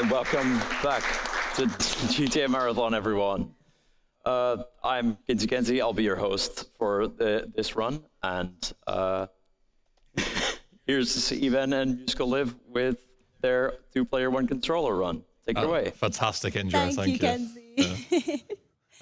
Hi, welcome back to GTAMarathon, everyone. I'm Kenzie. I'll be your host for this run, and here's Even and Musical Live with their 2-player 1-controller run. Take it away. Fantastic intro, thank you. Kenzie.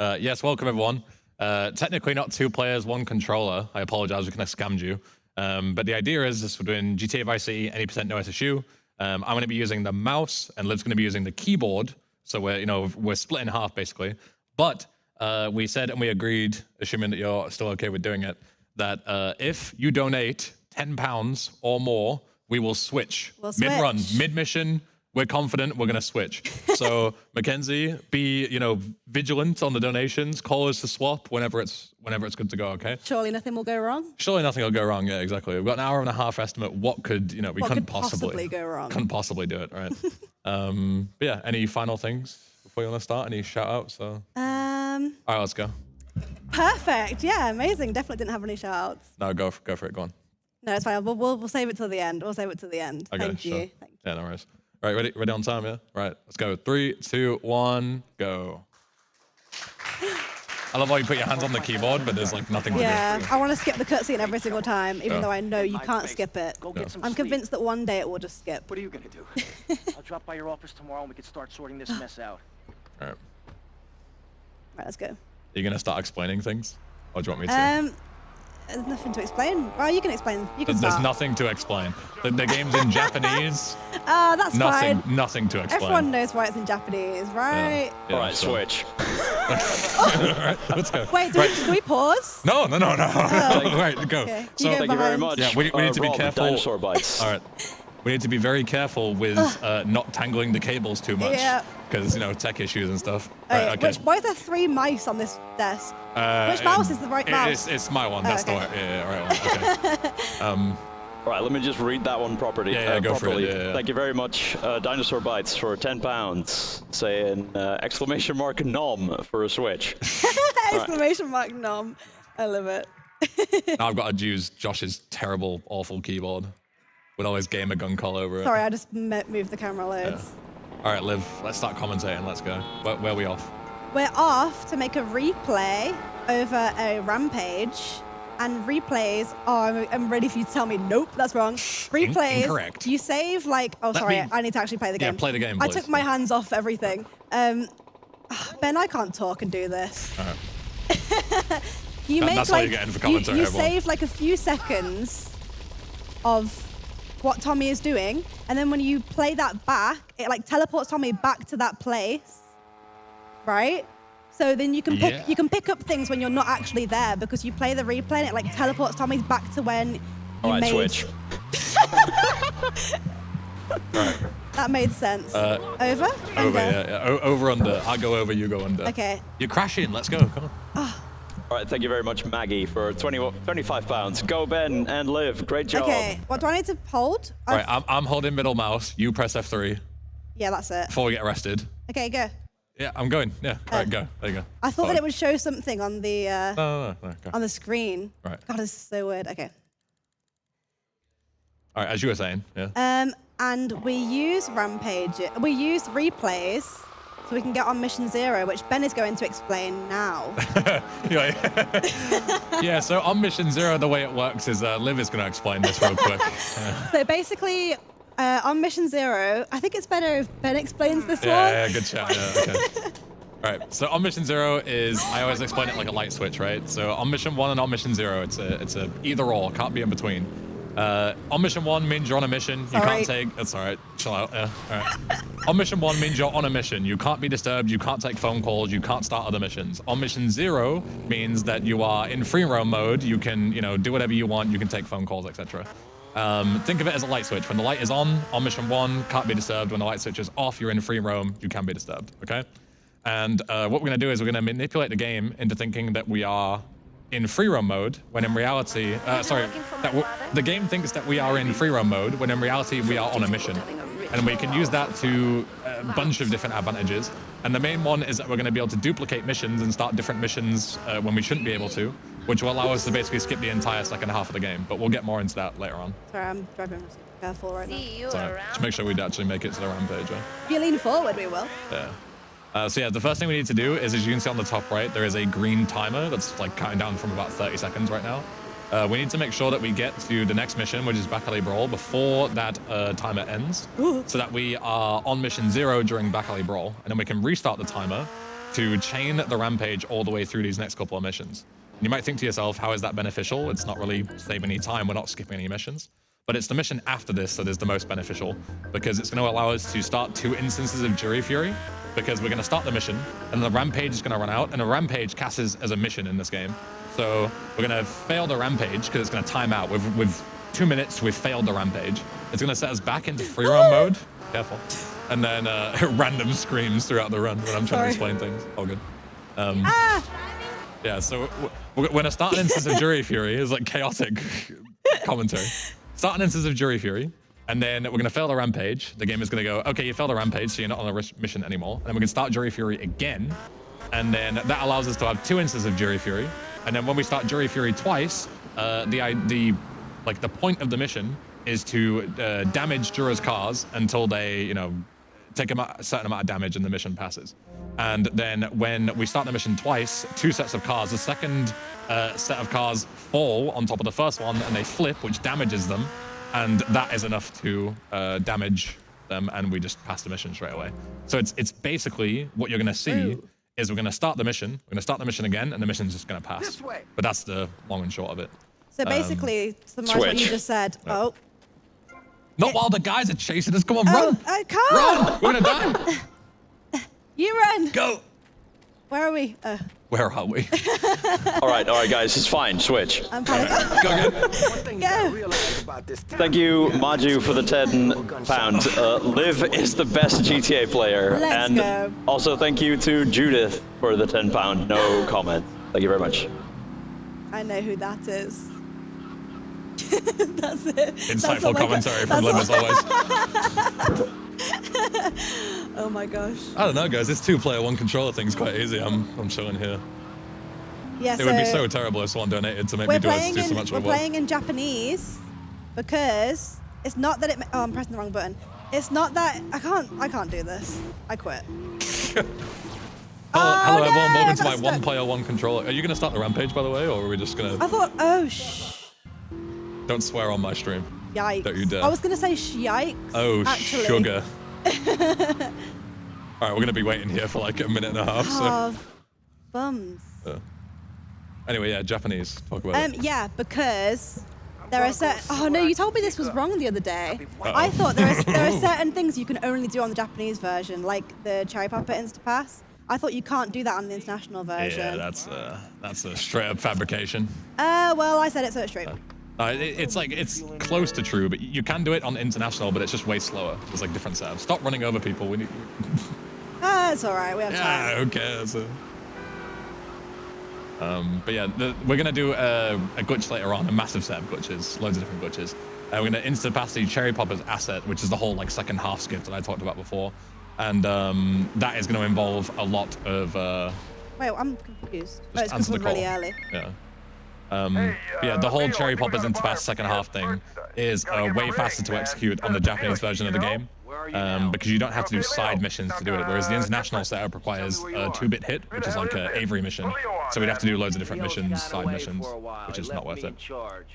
Yes, welcome everyone. Technically not 2 players, 1 controller. I apologize, we kind of scammed you. But the idea is this: we're doing GTA Vice City, any % no SSU. I'm going to be using the mouse, and Liv's going to be using the keyboard. So we're split in half basically. But we said and we agreed, assuming that you're still okay with doing it, that if you donate £10 or more, we will switch. Mid-run, mid-mission. We're confident we're going to switch. So Mackenzie, be vigilant on the donations. Call us to swap whenever it's good to go. Okay. Surely nothing will go wrong. Surely nothing will go wrong. Yeah, exactly. We've got an hour and a half estimate. What could we couldn't possibly go wrong. Couldn't possibly do it. Right. But yeah. Any final things before you want to start? Any shout outs? All right, let's go. Perfect. Yeah, amazing. Definitely didn't have any shout outs. No, go for it. Go on. No, it's fine. We'll save it till the end. Okay, Thank you. Thank you. Yeah, no worries. Right, ready on time, yeah? Right, let's go. 3, 2, 1, go. I love how you put your hands on the keyboard, but there's like nothing to do. Yeah, I want to skip the cutscene every single time, even though I know you can't skip it. Go get some I'm sleep. convinced that one day it will just skip. What are you gonna do? I'll drop by your office tomorrow and we can start sorting this mess out. All right. Right, let's go. Are you gonna start explaining things? Or do you want me to? There's nothing to explain. Well, you can explain. You can There's start. nothing to explain. The game's in Japanese. That's fine. Nothing to explain. Everyone knows why it's in Japanese, right? Yeah, All right, so- switch. All right, let's go. Wait, do we pause? No. Right, go. Okay. So, You go Thank you very behind. much. Yeah, we need to be Rob, careful. Dinosaur bites. All right. We need to be very careful with not tangling the cables too much. Yeah. Because, tech issues and stuff. Okay, Right, okay. why is there 3 mice on this desk? Which mouse is the right mouse? It's my one. That's okay. the right. Yeah, right one. Okay. All right, let me just read that one properly. Yeah, go for it. properly. Yeah. Thank you very much, Dinosaur Bites, for £10. Saying exclamation mark nom for a switch. Exclamation mark nom. I love it. Now I've got to use Josh's terrible, awful keyboard with all his gamer gun call over it. Sorry, I just moved the camera loads. All right, Liv, let's start commentating. Let's go. Where are we off? We're off to make a replay over a rampage. And replays are, I'm ready for you to tell me, nope, that's wrong. Replays, Incorrect. you save like, I need to actually play the game. Yeah, play the game, I please. took my hands off everything. Ben, I can't talk and do this. All right. You make that's like, what you're getting for commentary, you everyone. save like a few seconds of what Tommy is doing, and then when you play that back, it like teleports Tommy back to that place, right? So then you can pick up things when you're not actually there because you play the replay and it like teleports Tommy back to when you All right, made. switch. Right. That made sense. Over? Over, Under? yeah. Over, under. I go over, you go under. Okay. You're crashing. Let's go. Come on. All right, thank you very much, Maggie, for £25. Go, Ben and Liv. Great job. Okay. What do I need to hold? All right, I'm holding middle mouse. You press F3 Yeah, that's it. before we get arrested. Okay, go. Yeah, I'm going. Yeah. All right, go. There you go. I thought that it would show something on the No, go. on the screen. Right. God, this is so weird. Okay. All right, as you were saying, yeah. And we use replays so we can get on mission 0, which Ben is going to explain now. Yeah, so on mission 0, the way it works is Liv is going to explain this real quick. So basically, on mission 0, I think it's better if Ben explains this one. Yeah, good chat. Yeah, okay. All right, so on mission 0 is, I always explain it like a light switch, right? So on mission 1 and on mission 0, it's a either or, can't be in between. On mission 1 means you're on a mission. You can't take. That's all right. Chill out. Yeah. All right. On mission 1 means you're on a mission. You can't be disturbed. You can't take phone calls. You can't start other missions. On mission 0 means that you are in free roam mode. You can, do whatever you want. You can take phone calls, etc. Think of it as a light switch. When the light is on mission 1, can't be disturbed. When the light switch is off, you're in free roam. You can be disturbed. Okay. And what we're going to do is we're going to manipulate the game into thinking that we are in free roam mode, when in reality, the game thinks that we are in free roam mode, when in reality we are on a mission. And we can use that to a bunch of different advantages. And the main one is that we're going to be able to duplicate missions and start different missions when we shouldn't be able to, which will allow us to basically skip the entire second half of the game. But we'll get more into that later on. Sorry, I'm driving super careful right now. So just make sure we actually make it to the rampage. If you lean forward, we will. Yeah. So yeah, the first thing we need to do is, as you can see on the top right, there is a green timer that's like counting down from about 30 seconds right now. We need to make sure that we get to the next mission, which is Back Alley Brawl, before that timer ends, so that we are on mission 0 during Back Alley Brawl, and then we can restart the timer to chain the rampage all the way through these next couple of missions. And you might think to yourself, how is that beneficial? It's not really saving any time. We're not skipping any missions. But it's the mission after this that is the most beneficial, because it's going to allow us to start 2 instances of Jury Fury, because we're going to start the mission, and the rampage is going to run out, and a rampage counts as a mission in this game. So we're going to fail the rampage because it's going to time out. With 2 minutes, we've failed the rampage. It's going to set us back into free roam mode. Careful. And then random screams throughout the run when I'm trying to explain things. All good. Yeah, so we're going to start an instance of Jury Fury. It's like chaotic commentary. Start an instance of Jury Fury, and then we're going to fail the rampage. The game is going to go, okay, you failed the rampage, so you're not on a mission anymore. And then we can start Jury Fury again, and then that allows us to have 2 instances of Jury Fury. And then when we start Jury Fury twice, the point of the mission is to damage jurors' cars until they, take a certain amount of damage and the mission passes. And then when we start the mission twice, 2 sets of cars, the second set of cars fall on top of the first one and they flip, which damages them. And that is enough to damage them, and we just pass the mission straight away. So it's basically what you're going to see is we're going to start the mission, again, and the mission's just going to pass. But that's the long and short of it. So basically, to summarize what you just said. Not while the guys are chasing us. Come on, run! I can't! Run! We're going to die! You run! Go! Where are we? Where are we? All right, guys, it's fine. Switch. I'm panicking. Go. Thank you, Maju, for the £10. Liv is the best GTA player. Let's go. Also, thank you to Judith for the £10. No comment. Thank you very much. I know who that is. That's it. Insightful commentary from Liv as always. Oh my gosh. I don't know, guys. This 2-player 1 controller thing's quite easy. I'm chilling here. Yeah, it would be so terrible if someone donated to make me do so much We're of work. playing in Japanese because it's not that oh, I'm pressing the wrong button. It's not that I can't do this. I quit. Hello everyone, welcome to my stuck. 1-player 1 controller. Are you going to start the rampage, by the way, or are we just going to... I thought, shh. Don't swear on my stream. Yikes. Don't you dare. I was going to say yikes. Oh, actually. sugar. All right, we're going to be waiting here for like a minute and a half. Oh, bums. Anyway, yeah, Japanese. Talk about it. Yeah, because there are certain... Oh, no, you told me this was wrong the other day. Uh-oh. I thought there are certain things you can only do on the Japanese version, like the Cherry Popper Instapass. I thought you can't do that on the international version. Yeah, that's a straight-up fabrication. Well, I said it, so it's true. It's close to true, but you can do it on international, but it's just way slower. There's like different setups. Stop running over people. We need... It's all right. We have time. Yeah, who cares? But yeah, we're going to do a glitch later on, a massive set of glitches, loads of different glitches. We're going to insta-pass the Cherry Popper's asset, which is the whole like second half skip that I talked about before. And that is going to involve a lot of... Wait, I'm confused. Just It's answer the call. really early. Yeah. Yeah, the whole Cherry Popper's Interpass second half thing is way faster to execute on the Japanese version of the game, because you don't have to do side missions to do it, whereas the international setup requires a 2-bit hit, which is like an Avery mission. So we'd have to do loads of different missions, side missions, which is not worth it.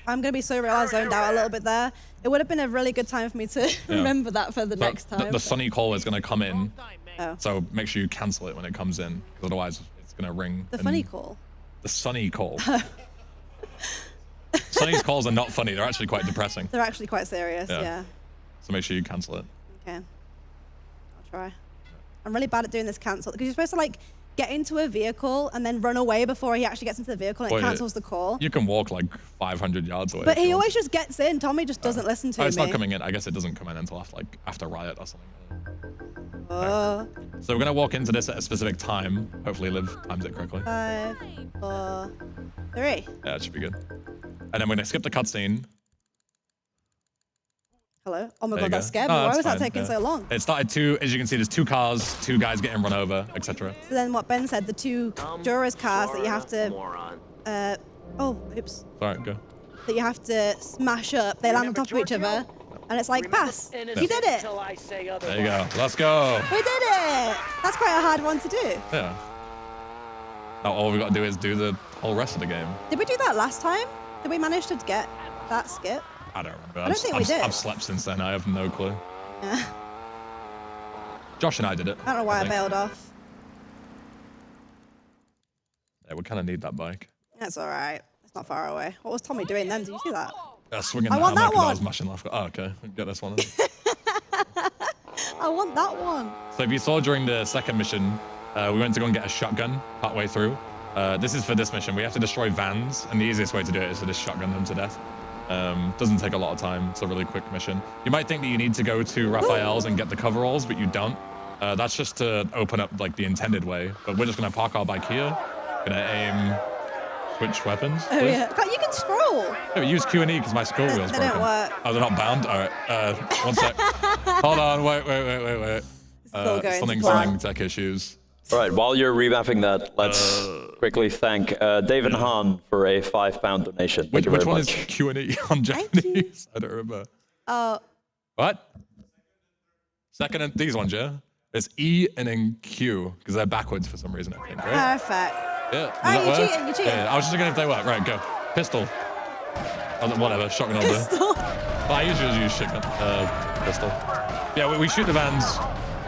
I'm going to be so real, I zoned out a little bit there. It would have been a really good time for me to remember that for the next time. The Sunny call is going to come in, Oh. so make sure you cancel it when it comes in, because otherwise it's going to ring. The funny call? The Sunny call. Sunny's calls are not funny. They're actually quite depressing. They're actually quite serious, yeah. So make sure you cancel it. Okay. I'll try. I'm really bad at doing this cancel, because you're supposed to like get into a vehicle and then run away before he actually gets into the vehicle and it cancels the call. You can walk like 500 yards away. But he always just gets in. Tommy just doesn't listen to me. It's not coming in. I guess it doesn't come in until after Riot or something. Oh. So we're going to walk into this at a specific time. Hopefully Liv times it correctly. 5, 4, 3. Yeah, it should be good. And then we're going to skip the cutscene. Hello? Oh my There you god, go. that scared No, me. Why that's was that fine, taking yeah. so long? It started as you can see, there's 2 cars, 2 guys getting run over, etc. So then what Ben said, the 2 jurors' cars that you have to, oh, oops, Sorry, go. that you have to smash up. They land on top of each other, and it's like, pass. You did it. There you go. Let's go. We did it. That's quite a hard one to do. Yeah. Now all we got to do is do the whole rest of the game. Did we do that last time? Did we manage to get that skip? I don't remember. I don't think we did. I've slept since then. I have no clue. Yeah. Josh and I did it. I don't know why I think. bailed off. Yeah, we kind of need that bike. That's all right. It's not far away. What was Tommy doing then? Did you see that? Swinging I the want hammer that 'cause I was one. mashing left. Oh, okay. Get this one. I want that one. So if you saw during the second mission, we went to go and get a shotgun partway through. This is for this mission. We have to destroy vans, and the easiest way to do it is to just shotgun them to death. Doesn't take a lot of time. It's a really quick mission. You might think that you need to go to Raphael's and get the coveralls, but you don't. That's just to open up like the intended way. But we're just gonna park our bike here. Gonna aim, switch weapons. Oh please. yeah. God, you can scroll. Yeah, but use Q and E because my scroll wheel's They broken. don't work. Oh, they're not bound? All right. One sec. Hold on. Wait. all going to plan. Something tech issues. All right, while you're remapping that, let's quickly thank David Hahn for a £5 donation. Thank you Which very one much. is Q and E on Thank you. Japanese? I don't remember. Oh, What? Second and these ones, yeah? It's E and then Q because they're backwards for some reason, I think, right? perfect. Yeah. Does Oh, that you're work? cheating, you're cheating. Yeah, I was just checking if they work. Right, go. Pistol. Oh, whatever. Shotgun over. Pistol. Well, I usually use shotgun. Pistol. Yeah, we shoot the vans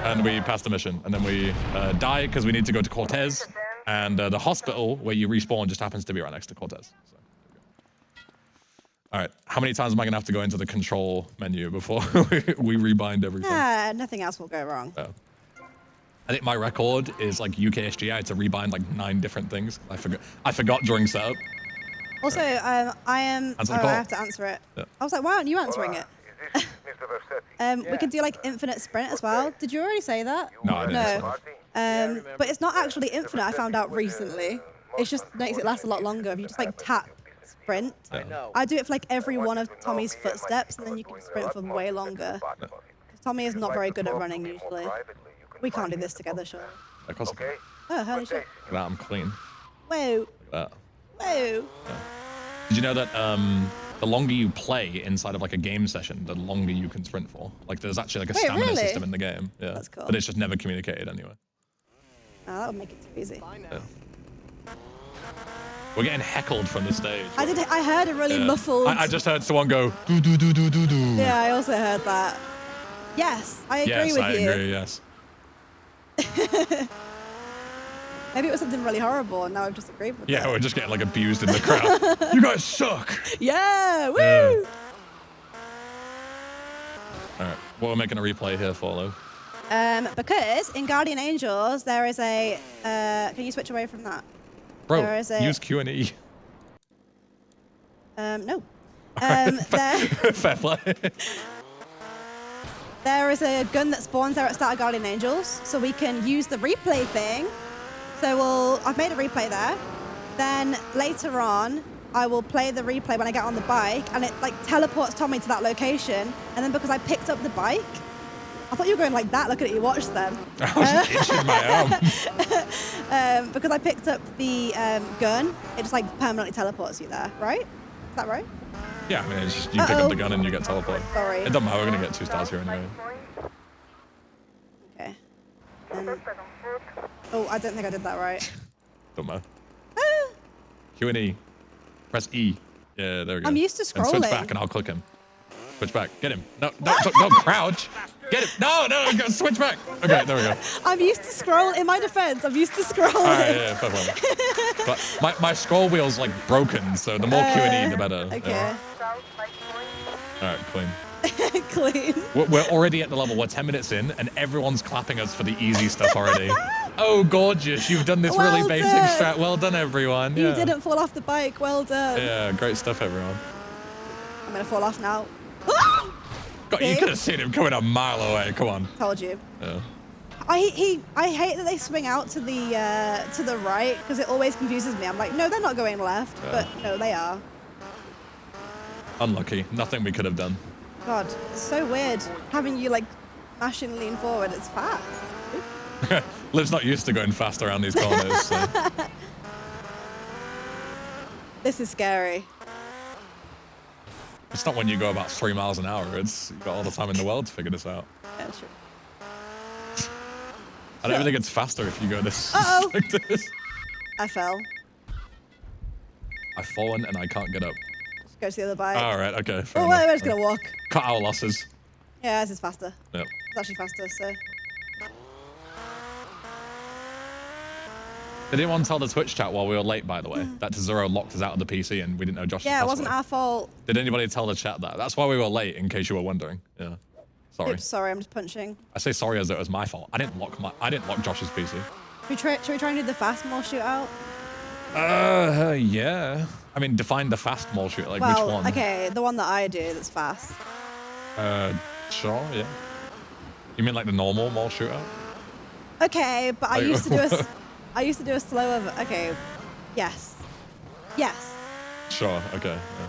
and we pass the mission, and then we die because we need to go to Cortez, and the hospital where you respawn just happens to be right next to Cortez. So, all right, how many times am I gonna have to go into the control menu before we rebind everything? Nothing else will go wrong. Yeah. I think my record is like UKSG. I had to rebind like 9 different things. I forgot during setup. Also, I am. Answer the Oh, call. I have to answer it. Yeah. I was like, why aren't you answering it? We can do like infinite sprint as well. Did you already say that? No, I didn't. But it's not actually infinite. I found out recently. It just makes it last a lot longer if you just like tap sprint. Yeah. I do it for like every one of Tommy's footsteps, and then you can sprint for way longer. Because Tommy is not very good at running usually. We can't do this together, sure. Of course. Look Oh, holy shit! at that, I'm clean. Whoa, Look at that. whoa. Did you know that the longer you play inside of like a game session, the longer you can sprint for? Like there's actually like a Wait, stamina really? system in the game. Yeah. That's cool. But it's just never communicated anyway. Oh, that would make it too easy. Yeah. We're getting heckled from the stage. I heard a really muffled. I just heard someone go do do do do do do. Yeah, I also heard that. Yes, I agree Yes, with I you. agree. Yes. Maybe it was something really horrible, and now I've just agreed with it. Yeah, we're just getting like abused in the crowd. You guys suck. Yeah, woo! Yeah. All right, what we're making a replay here for, though. Because in Guardian Angels there is a. Can you switch away from that? Bro, There is a- use Q and E. No. There, Fair play. there is a gun that spawns there at start of Guardian Angels, so we can use the replay thing. So I've made a replay there. Then later on, I will play the replay when I get on the bike, and it like teleports Tommy to that location. And then because I picked up the bike, I thought you were going like that. Look at it, you watched them. I was just itching my arm. Because I picked up the gun, it just like permanently teleports you there, right? Is that right? Yeah, I mean, it's just you pick up the gun and you get teleported. Sorry. It doesn't matter. We're gonna get 2 stars here anyway. Okay. Oh, I don't think I did that right. Don't matter. Ah, Q and E. Press E. Yeah, there we go. I'm used to And switch scrolling. back and I'll click him. Switch back. Get him. No, don't crouch. Get him. No, go, switch back. Okay, there we go. I'm used to scroll. In my defense, I'm used to scrolling. All right, yeah, fair point. But my scroll wheel's like broken, so the more Q and E, the better. Okay. Yeah. All right, clean. Clean. We're already at the level. We're 10 minutes in, and everyone's clapping us for the easy stuff already. Oh, gorgeous. You've done this really Well basic done. strat. Well done, everyone. You Yeah. didn't fall off the bike. Well done. Yeah, great stuff, everyone. I'm gonna fall off now. God, you See? could have seen him coming a mile away. Come on. Told you. Yeah. I hate that they swing out to the right because it always confuses me. I'm like, no, they're not going left, Yeah. but no, they are. Unlucky. Nothing we could have done. God, it's so weird having you like mash and lean forward. It's fast. Liv's not used to going fast around these corners. So. This is scary. It's not when you go about 3 miles an hour. It's you've got all the time in the world to figure this out. Yeah, true. I don't think it's faster if you go this. Uh-oh. Like this. I fell. I've fallen and I can't get up. Just go to the other bike. All right, okay. Fair Oh, enough. we're just gonna walk. Cut our losses. Yeah, this is faster. Yep. It's actually faster, so. Did anyone tell the Twitch chat while we were late, by the way, that Zero locked us out of the PC and we didn't know Josh's Yeah, it password? wasn't our fault. Did anybody tell the chat that? That's why we were late, in case you were wondering. Yeah. Sorry. Oops, sorry, I'm just punching. I say sorry as though it was my fault. I didn't lock Josh's PC. Should we try and do the fast mall shootout? Yeah. I mean, define the fast mall shoot. Like, Well, which one? okay, the one that I do that's fast. Sure, yeah. You mean like the normal mall shootout? Okay, but I Like- used to do a, I used to do a slower. Okay, yes, yes. Sure, okay. Yeah.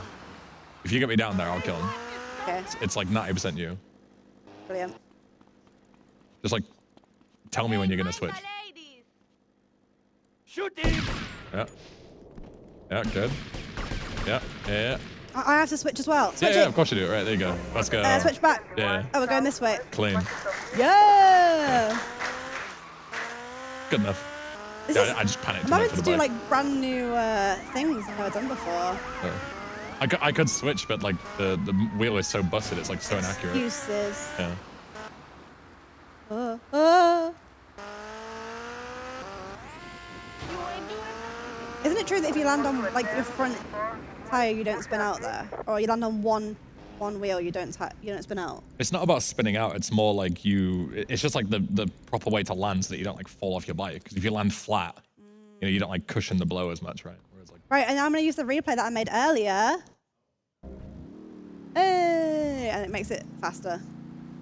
If you get me down there, I'll kill him. Okay, It's like 90% you. brilliant. Just like, tell me when you're gonna switch. Shoot him! Yeah. Yeah, good. Yeah, yeah. I have to switch as well. Switch Yeah, it. of course you do. Right, there you go. Let's go. Switch back. Yeah. Oh, we're going this way. Clean. Yeah. Good enough. This Yeah, is, I just panicked. I'm and went having for to the do bike. like brand new things I've never done before. Yeah. I could switch, but like the wheel is so busted, it's like so inaccurate. Excuses. Yeah. Isn't it true that if you land on like your front tire, you don't spin out there, or you land on one wheel, you don't spin out? It's not about spinning out. It's more like it's just like the proper way to land so that you don't like fall off your bike. Because if you land flat, you don't like cushion the blow as much, right? Whereas like, Right, and I'm gonna use the replay that I made earlier. Hey, and it makes it faster.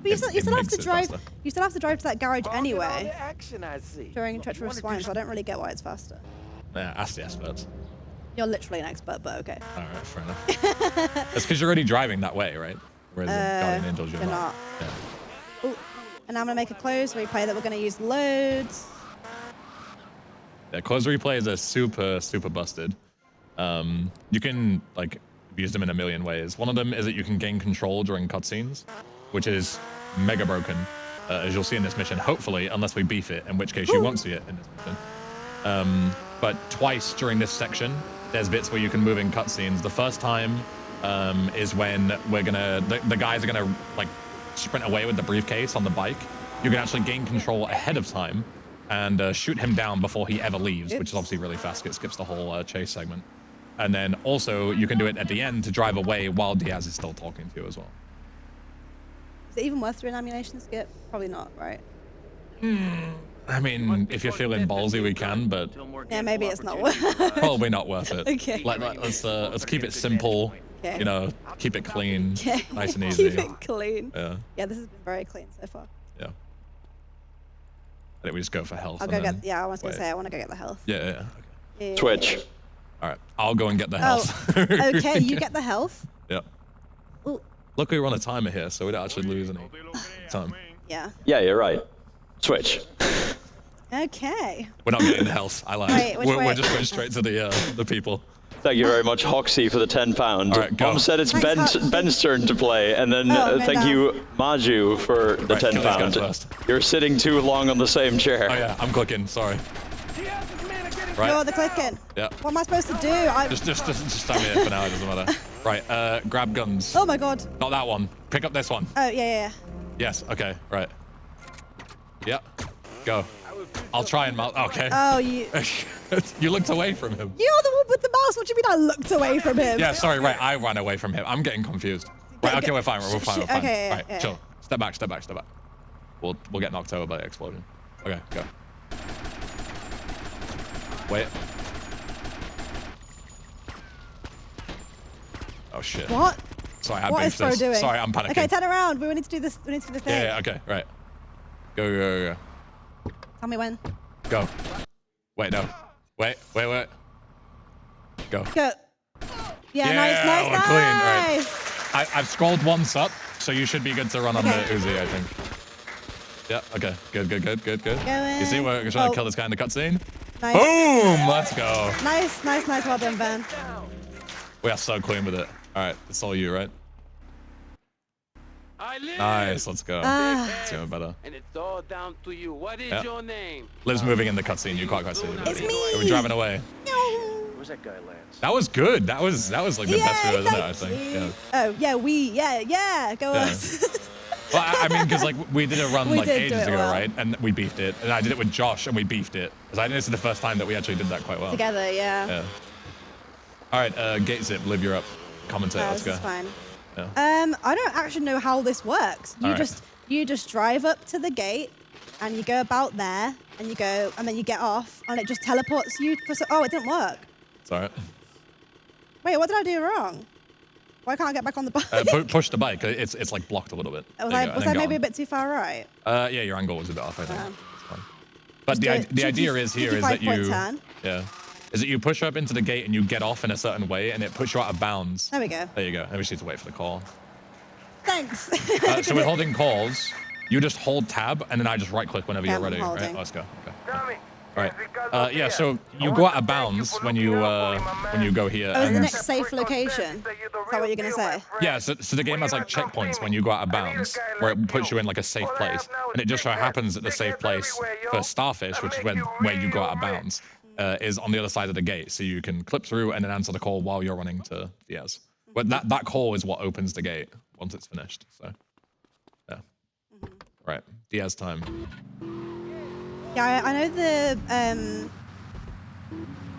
But you It still have makes to it drive. faster. You still have to drive to that garage anyway Action, I see. during Look, treacherous you wanna swine, do so I don't really get why it's faster. yeah, ask the experts. You're literally an expert, but okay. All right, fair enough. It's because you're already driving that way, right? Whereas in Guardian Angels, you're you're not. not. Yeah. Ooh. And now I'm gonna make a close replay that we're gonna use loads. Yeah, close replays are super busted. You can like use them in a million ways. One of them is that you can gain control during cutscenes, which is mega broken, as you'll see in this mission. Hopefully, unless we beef it, in which case you won't see it in this mission. But twice during this section, there's bits where you can move in cutscenes. The first time is when the guys are gonna like sprint away with the briefcase on the bike. You can actually gain control ahead of time and shoot him down before he ever leaves, which is obviously really fast. It skips the whole chase segment. And then also you can do it at the end to drive away while Diaz is still talking to you as well. Is it even worth doing ammunition skip? Probably not, right? I mean, if you're feeling ballsy, we can, but Yeah, maybe it's not worth it. probably not worth it. Okay. Let's keep it simple. Okay. Keep it clean, Okay. nice and easy. Keep it clean. Yeah, Yeah, this has been very clean so far. yeah. I think we just go for health. I'll and go then get. Yeah, I was gonna wait. say I want to go get the health. Yeah. Yeah. Twitch. All right, I'll go and get the Oh, health. okay. You get the health. Yeah. Ooh, Luckily, we're on a timer here, so we don't actually lose any time. yeah. Yeah, you're right. Switch. Okay. We're not getting the health. I lied. Wait, which we're way? just going straight to the people. Thank you very much, Hoxie, for the £10. All right, go. Mom said it's Thanks, Hoxie. Ben's turn to play, and then Oh, Ben thank down. you, Maju, for the Right, kill these guys £10. first. You're sitting too long on the same chair. Oh yeah, I'm clicking. Sorry. Right. You're the clicking. Yeah. What am I supposed to do? Just stand here for now. It doesn't matter. Right. Grab guns. Oh my god. Not that one. Pick up this one. Oh yeah. Yes. Okay. Right. Yep. Go. I'll try and mount. Okay. Oh, you. You looked away from him. You're the one with the mouse. What do you mean I looked away from him? Yeah. Sorry. Right. I ran away from him. I'm getting confused. Right. Okay. We're fine. We're fine. We're fine. Okay, Right. yeah. Chill. Step back. Step back. Step back. We'll get knocked over by the explosion. Okay. Go. Wait. Oh shit. What? Sorry, I What is beefed Fro this. doing? Sorry, I'm panicking. Okay, turn around. We need to do this. We need to do the thing. Yeah, okay, right. Go. Tell me when. Go. Wait, no. Wait. Go. Go. Yeah, Yeah, nice. we're clean, right. Nice. I've scrolled once up, So you should be good to run on the Uzi, I think. Yeah, okay. Good. You see we're trying to kill this guy in the cutscene? Nice. Boom! Let's go. Nice. Well done, Ben. We are so clean with it. All right, it's all you, right? Nice, let's go. It's even better. And it's all down to you. What is your name? Liv's moving in the cutscene. You can't quite see it. It's me. Are we driving away? Where's that guy, Lance? That was good. That was like the best video, isn't it? I think. Yeah. Oh yeah. Go us. Well, I mean, because like we did a run We like did do ages it ago, well. right? And we beefed it. And I did it with Josh, and we beefed it. Because I think this is the first time that we actually did that quite well. Together, yeah. Yeah. All right, gate zip. Liv, you're up. Commentate. Let's This go. is fine. Yeah. I don't actually know how this works. You just drive up to the gate, and you go about there, and then you get off, and it just teleports you for. Oh, it didn't work. It's all right. Wait, what did I do wrong? Why can't I get back on the bike? Push the bike. It's like blocked a little bit. Was There you I go, and then maybe go a bit too far right? on. Yeah, your angle was a bit off, I think. It's fine. But Just the do it. idea is here is that Cheeky you 5.10. is that you push up into the gate and you get off in a certain way and it puts you out of bounds. There we go. There you go. And we just need to wait for the call. Thanks. So we're holding calls. You just hold tab and then I just right click whenever you're I'm ready. Right? holding. Let's go. Okay. All right. Yeah. So you go out of bounds when you go here. Oh, is the and next safe location? Is that what you're gonna say? yeah. So the game has like checkpoints when you go out of bounds, where it puts you in like a safe place, and it just so happens that the safe place for Starfish, which is where you go out of bounds, is on the other side of the gate, so you can clip through and then answer the call while you're running to Diaz. But that call is what opens the gate once it's finished. So yeah. Right. Diaz time. Yeah, I know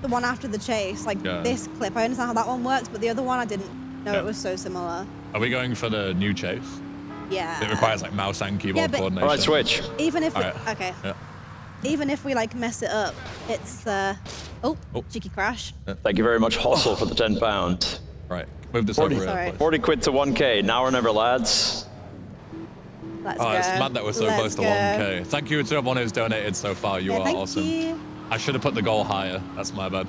the one after the chase, like this clip. I understand how that one works, but the other one I didn't know it was so similar. Are we going for the new chase? Yeah. It requires like mouse and keyboard but- coordination. All right, switch. Even if Alright. okay. Yeah. Even if we like mess it up, it's cheeky crash. Thank you very much, Hustle, for the £10. Right. Move this 40. over. Sorry. Please. 40 quid to 1K. Now or never, lads. Let's Oh, go. it's mad that we're so Let's close to go. 1K. Thank you to everyone who's donated so far. You Yeah, are thank awesome. you. I should have put the goal higher. That's my bad.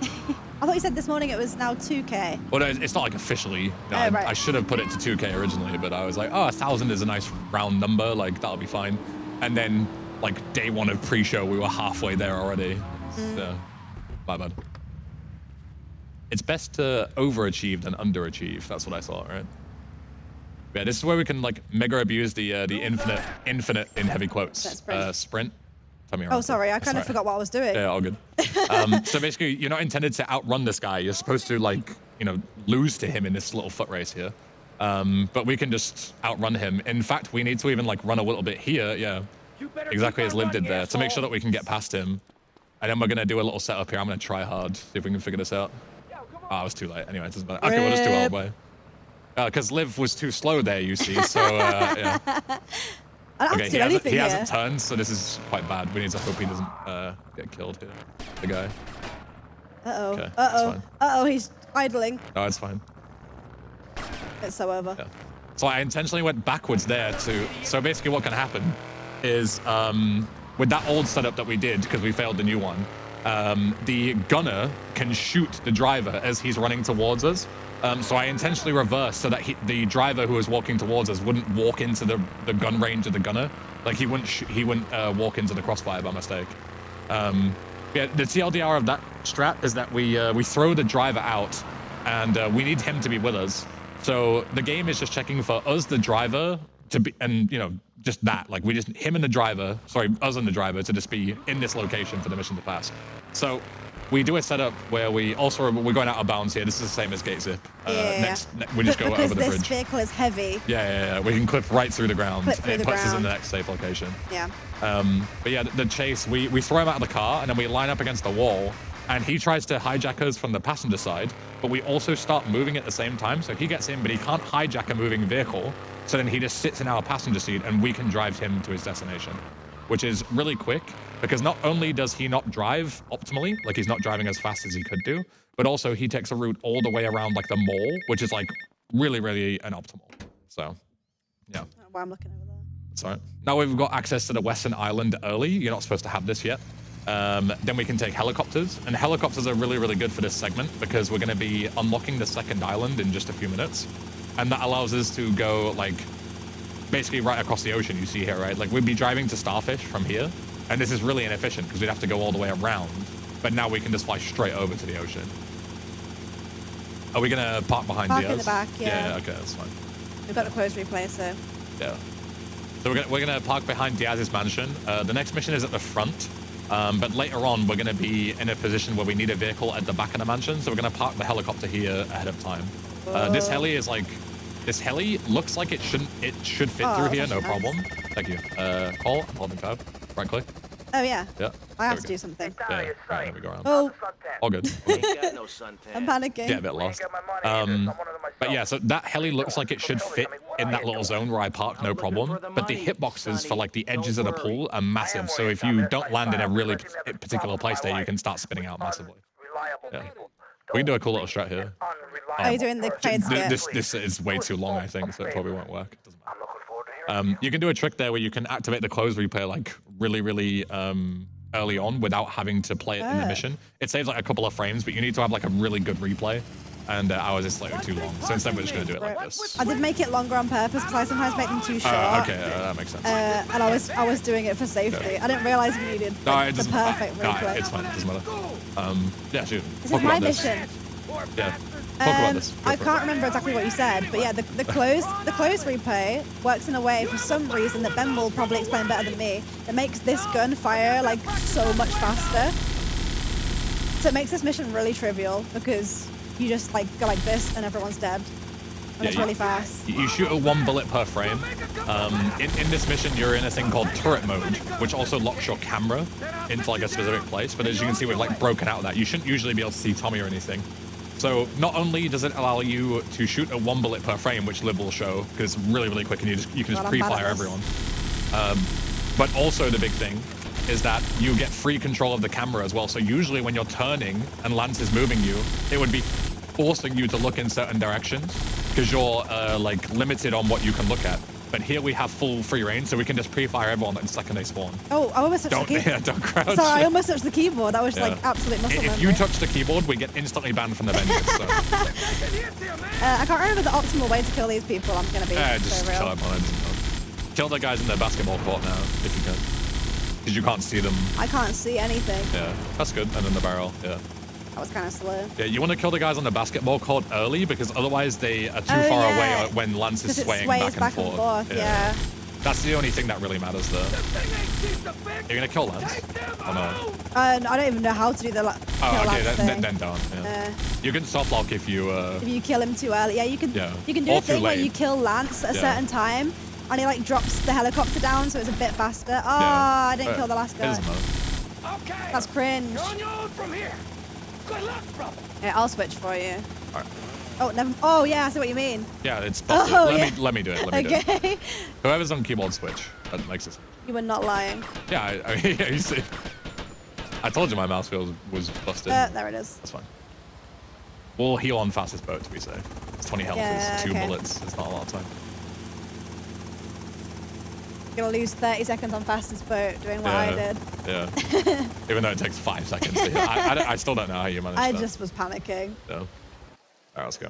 I thought you said this morning it was now 2K. Well, no, it's not like officially. No, Oh, right. I should have put it to 2K originally, but I was like, oh, 1,000 is a nice round number. Like, that'll be fine. And then, like, day one of pre-show, we were halfway there already. So, my bad. It's best to overachieve than underachieve. That's what I thought, right? Yeah, this is where we can, like, mega abuse the infinite in heavy quotes. Sprint. Tell me Oh, sorry, I kind of forgot what I was doing. Yeah, all good. So basically, you're not intended to outrun this guy. You're supposed to, like, lose to him in this little foot race here. But we can just outrun him. In fact, we need to even, like, run a little bit here. Yeah, exactly as Liv did there, to make sure that we can get past him. And then we're going to do a little setup here. I'm going to try hard, see if we can figure this out. Oh, I was too late. Anyway, it doesn't matter. Okay, we'll just do it all the way. Because Liv was too slow there, you see. So, yeah. I don't have to do anything he here. hasn't turned, so this is quite bad. We need to hope he doesn't get killed here. The guy. Uh-oh. Okay, Uh-oh. that's fine. Uh-oh, he's idling. No, it's fine. It's so over. Yeah. So I intentionally went backwards there to... So basically what can happen is with that old setup that we did, because we failed the new one, the gunner can shoot the driver as he's running towards us. So I intentionally reversed so that the driver who was walking towards us wouldn't walk into the gun range of the gunner. Like he wouldn't walk into the crossfire by mistake. Yeah, the TLDR of that strat is that we throw the driver out, and we need him to be with us. So the game is just checking for us, the driver, to be, and just that. Like we just him and the driver, sorry, us and the driver to just be in this location for the mission to pass. So we do a setup where we're going out of bounds here. This is the same as gate zip. We just go over the because this bridge. vehicle is heavy. Yeah. We can clip right through the ground. Clip through and it the puts us in ground. the next safe location. Yeah. But yeah, the chase, we throw him out of the car and then we line up against the wall and he tries to hijack us from the passenger side, but we also start moving at the same time. So he gets in, but he can't hijack a moving vehicle. So then he just sits in our passenger seat and we can drive him to his destination, which is really quick because not only does he not drive optimally, like he's not driving as fast as he could do, but also he takes a route all the way around like the mall, which is like really, really inoptimal. So, yeah. I don't know why I'm looking over there. Sorry. Now we've got access to the Western Island early. You're not supposed to have this yet. Then we can take helicopters, and helicopters are really, really good for this segment because we're going to be unlocking the second island in just a few minutes. and that allows us to go like basically right across the ocean. You see here, right? Like we'd be driving to Starfish from here, and this is really inefficient because we'd have to go all the way around. But now we can just fly straight over to the ocean. Are we gonna park behind Park Diaz? in the back, yeah. Okay, that's fine. We've got the close replay, so. Yeah. So we're gonna park behind Diaz's mansion. The next mission is at the front, but later on we're gonna be in a position where we need a vehicle at the back of the mansion. So we're gonna park the helicopter here ahead of time. This heli is like, this heli looks like it should fit through here, no problem. Thank you. Call, I'm holding tab. Right click. Oh yeah. Yeah. I have to do something. Yeah. Right, let me go around. Oh, All good. Ain't got no suntan. I'm panicking. Get a bit lost. But yeah, so that heli looks like it should fit in that little zone where I parked, no problem. But the hitboxes for like the edges of the pool are massive. So if you don't land in a really particular place there, you can start spinning out massively. Yeah. We can do a cool little strat here. Are you doing the trade skip? This is way too long, I think, so it probably won't work. It doesn't matter. You can do a trick there where you can activate the close replay like really early on without having to play it in the mission. It saves like a couple of frames, but you need to have like a really good replay. And ours is slightly too long, so instead we're just going to do it like this. I did make it longer on purpose because I sometimes make them too short. Okay, that makes sense. And I was doing it for safety. I didn't realize we needed like, the perfect replay. It's fine, it doesn't matter. Yeah, shoot. This is my mission. Yeah. Talk about this. I can't remember exactly what you said, but yeah, the closed replay works in a way for some reason that Ben will probably explain better than me. That makes this gun fire like so much faster. So it makes this mission really trivial because you just like go like this and everyone's dead. And it's really fast. You shoot a 1 bullet per frame. In this mission, you're in a thing called turret mode, which also locks your camera into like a specific place. But as you can see, we've like broken out of that. You shouldn't usually be able to see Tommy or anything. So not only does it allow you to shoot a 1 bullet per frame, which Lib will show, because it's really quick and you can just pre-fire everyone. But also the big thing is that you get free control of the camera as well. So usually when you're turning and Lance is moving you, it would be forcing you to look in certain directions because you're like limited on what you can look at. But here we have full free reign, so we can just pre-fire everyone the second they spawn. Oh, I almost touched the keyboard. Yeah, don't crouch. Sorry, I almost touched the keyboard. That was like absolute muscle memory. If you touch the keyboard, we get instantly banned from the venue. So. I can't remember the optimal way to kill these people. I'm gonna be just so real. kill them on it. Kill the guys in the basketball court now, if you can. Because you can't see them. I can't see anything. Yeah, that's good. And then the barrel, yeah. That was kind of slow. Yeah, you want to kill the guys on the basketball court early because otherwise they are too far away when Lance is swaying back and forth. Yeah. That's the only thing that really matters there. You're going to kill Lance? Or no? I don't even know how to do the then don't. Yeah. You can soft lock if you kill him too early. Yeah, you can do a thing where you kill Lance at a certain time and he like drops the helicopter down so it's a bit faster. Oh, I didn't kill the last guy. That's cringe. Good luck, brother. Yeah, I'll switch for you. All right. Oh, never. Oh, yeah, I see what you mean. Yeah, it's busted. Let me do it. Let me do it. Whoever's on keyboard switch, that makes it. You were not lying. Yeah, you see. I told you my mouse wheel was busted. There it is. That's fine. We'll heal on fastest boat to be safe. It's 20 health. It's 2 bullets. It's not a lot of time. You're gonna lose 30 seconds on fastest boat doing what I did. Yeah. Even though it takes 5 seconds. I still don't know how you managed that. I just was panicking. No. All right, let's go.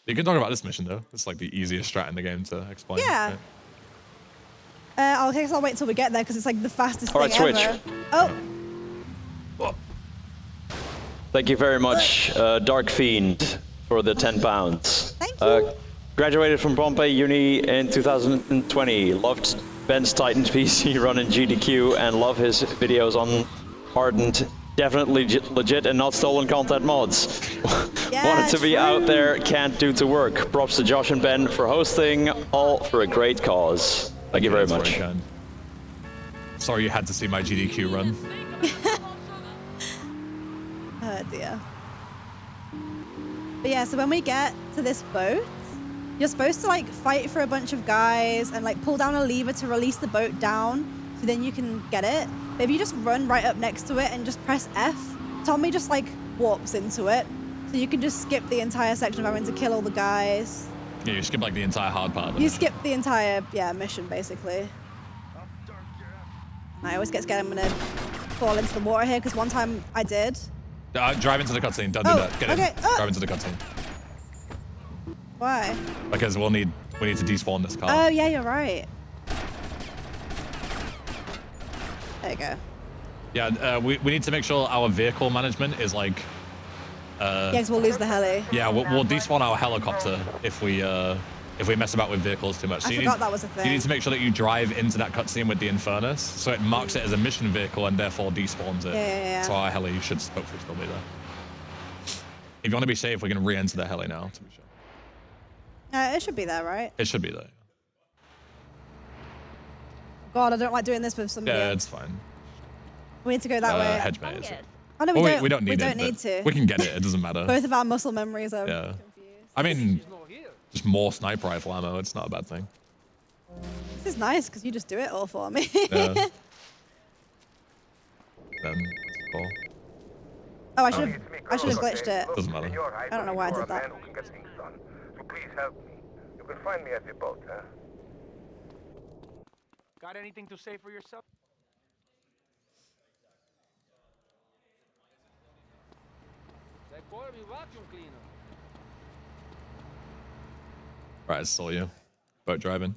You can talk about this mission though. It's like the easiest strat in the game to explain. Yeah. I guess I'll wait till we get there because it's like the fastest thing switch. ever. Oh. Thank you very much, Dark Fiend, for the 10 pounds. Thank you. Graduated from Pompey Uni in 2020. Loved Ben's Titan's PC run in GDQ and love his videos on hardened, definitely legit and not stolen content mods. Wanted to be out there, can't do to work. Props to Josh and Ben for hosting, all for a great cause. Thank you very much. Very sorry you had to see my GDQ run. Oh dear. But yeah, so when we get to this boat, you're supposed to like fight for a bunch of guys and like pull down a lever to release the boat down so then you can get it. But if you just run right up next to it and just press F, Tommy just like warps into it. So you can just skip the entire section of having to kill all the guys. Yeah, you skip like the entire hard part of You skip the entire, mission basically. I always get scared I'm gonna fall into the water here because one time I did. Drive into the cutscene, don't do that. Get in. Drive into the cutscene. Why? Because we need to despawn this car. Oh, yeah, you're right. There you go. Yeah, we need to make sure our vehicle management is like. Yeah, because we'll lose the heli. Yeah, we'll despawn our helicopter if we mess about with vehicles too much. So I forgot that was a thing. You need to make sure that you drive into that cutscene with the Infernus, so it marks it as a mission vehicle and therefore despawns it. Yeah. So our heli should hopefully still be there. If you want to be safe, we can re-enter the heli now to be sure. It should be there, right? It should be there. God, I don't like doing this with somebody. Yeah, else. it's fine. We need to go that way. Hedge maze. Oh, no, We don't need to. We can get it. It doesn't matter. Both of our muscle memories are Yeah. confused. I mean, just more sniper rifle ammo. It's not a bad thing. This is nice because you just do it all for me. Yeah. Then cool. Oh, I should have glitched it. Doesn't matter. I don't know why I did that. So please help me. You can find me at the boat, huh? Got anything to say for yourself? Right, I saw you. Boat driving.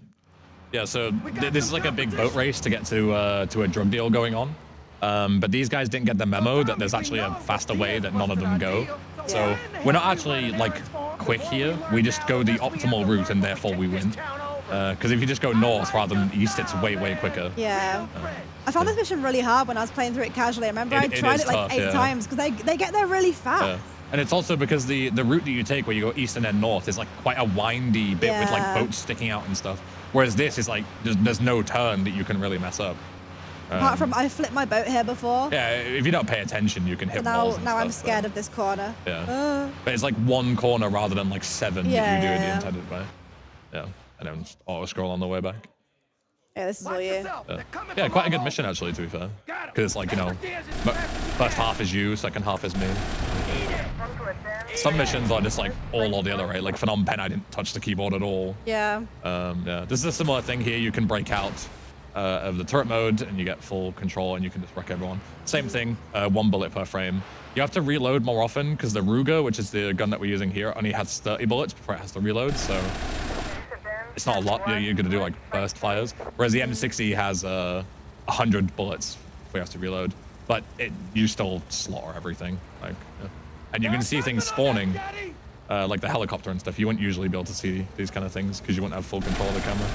Yeah, so this is like a big boat race to get to a drug deal going on. But these guys didn't get the memo that there's actually a faster way that none of them go. So we're not actually like quick here. We just go the optimal route and therefore we win. Because if you just go north rather than east, it's way quicker. Yeah. I found this mission really hard when I was playing through it casually. I remember I tried it like tough, 8 times because they get there really fast. Yeah. And it's also because the route that you take where you go east and then north is like quite a windy bit with like boats sticking out and stuff. Whereas this is like, there's no turn that you can really mess up. Apart from I flipped my boat here before. Yeah, if you don't pay attention, you can hit walls. Now I'm scared of this corner. Yeah. But it's like 1 corner rather than like 7 that you do the intended way. Yeah. And then just auto scroll on the way back. Yeah, this is all you. Yeah, quite a good mission actually, to be fair. Because it's like, you know, first half is you, second half is me. Some missions are just like all or the other, right? Like Phnom Penh, I didn't touch the keyboard at all. Yeah. Yeah. This is a similar thing here. You can break out of the turret mode and you get full control and you can just wreck everyone. Same thing, 1 bullet per frame. You have to reload more often because the Ruger, which is the gun that we're using here, only has 30 bullets before it has to reload, so it's not a lot. You're going to do like burst fires. Whereas the M60 has 100 bullets before you have to reload. But you still slaughter everything. Like, yeah. And you can see things spawning, like the helicopter and stuff. You wouldn't usually be able to see these kind of things because you wouldn't have full control of the camera.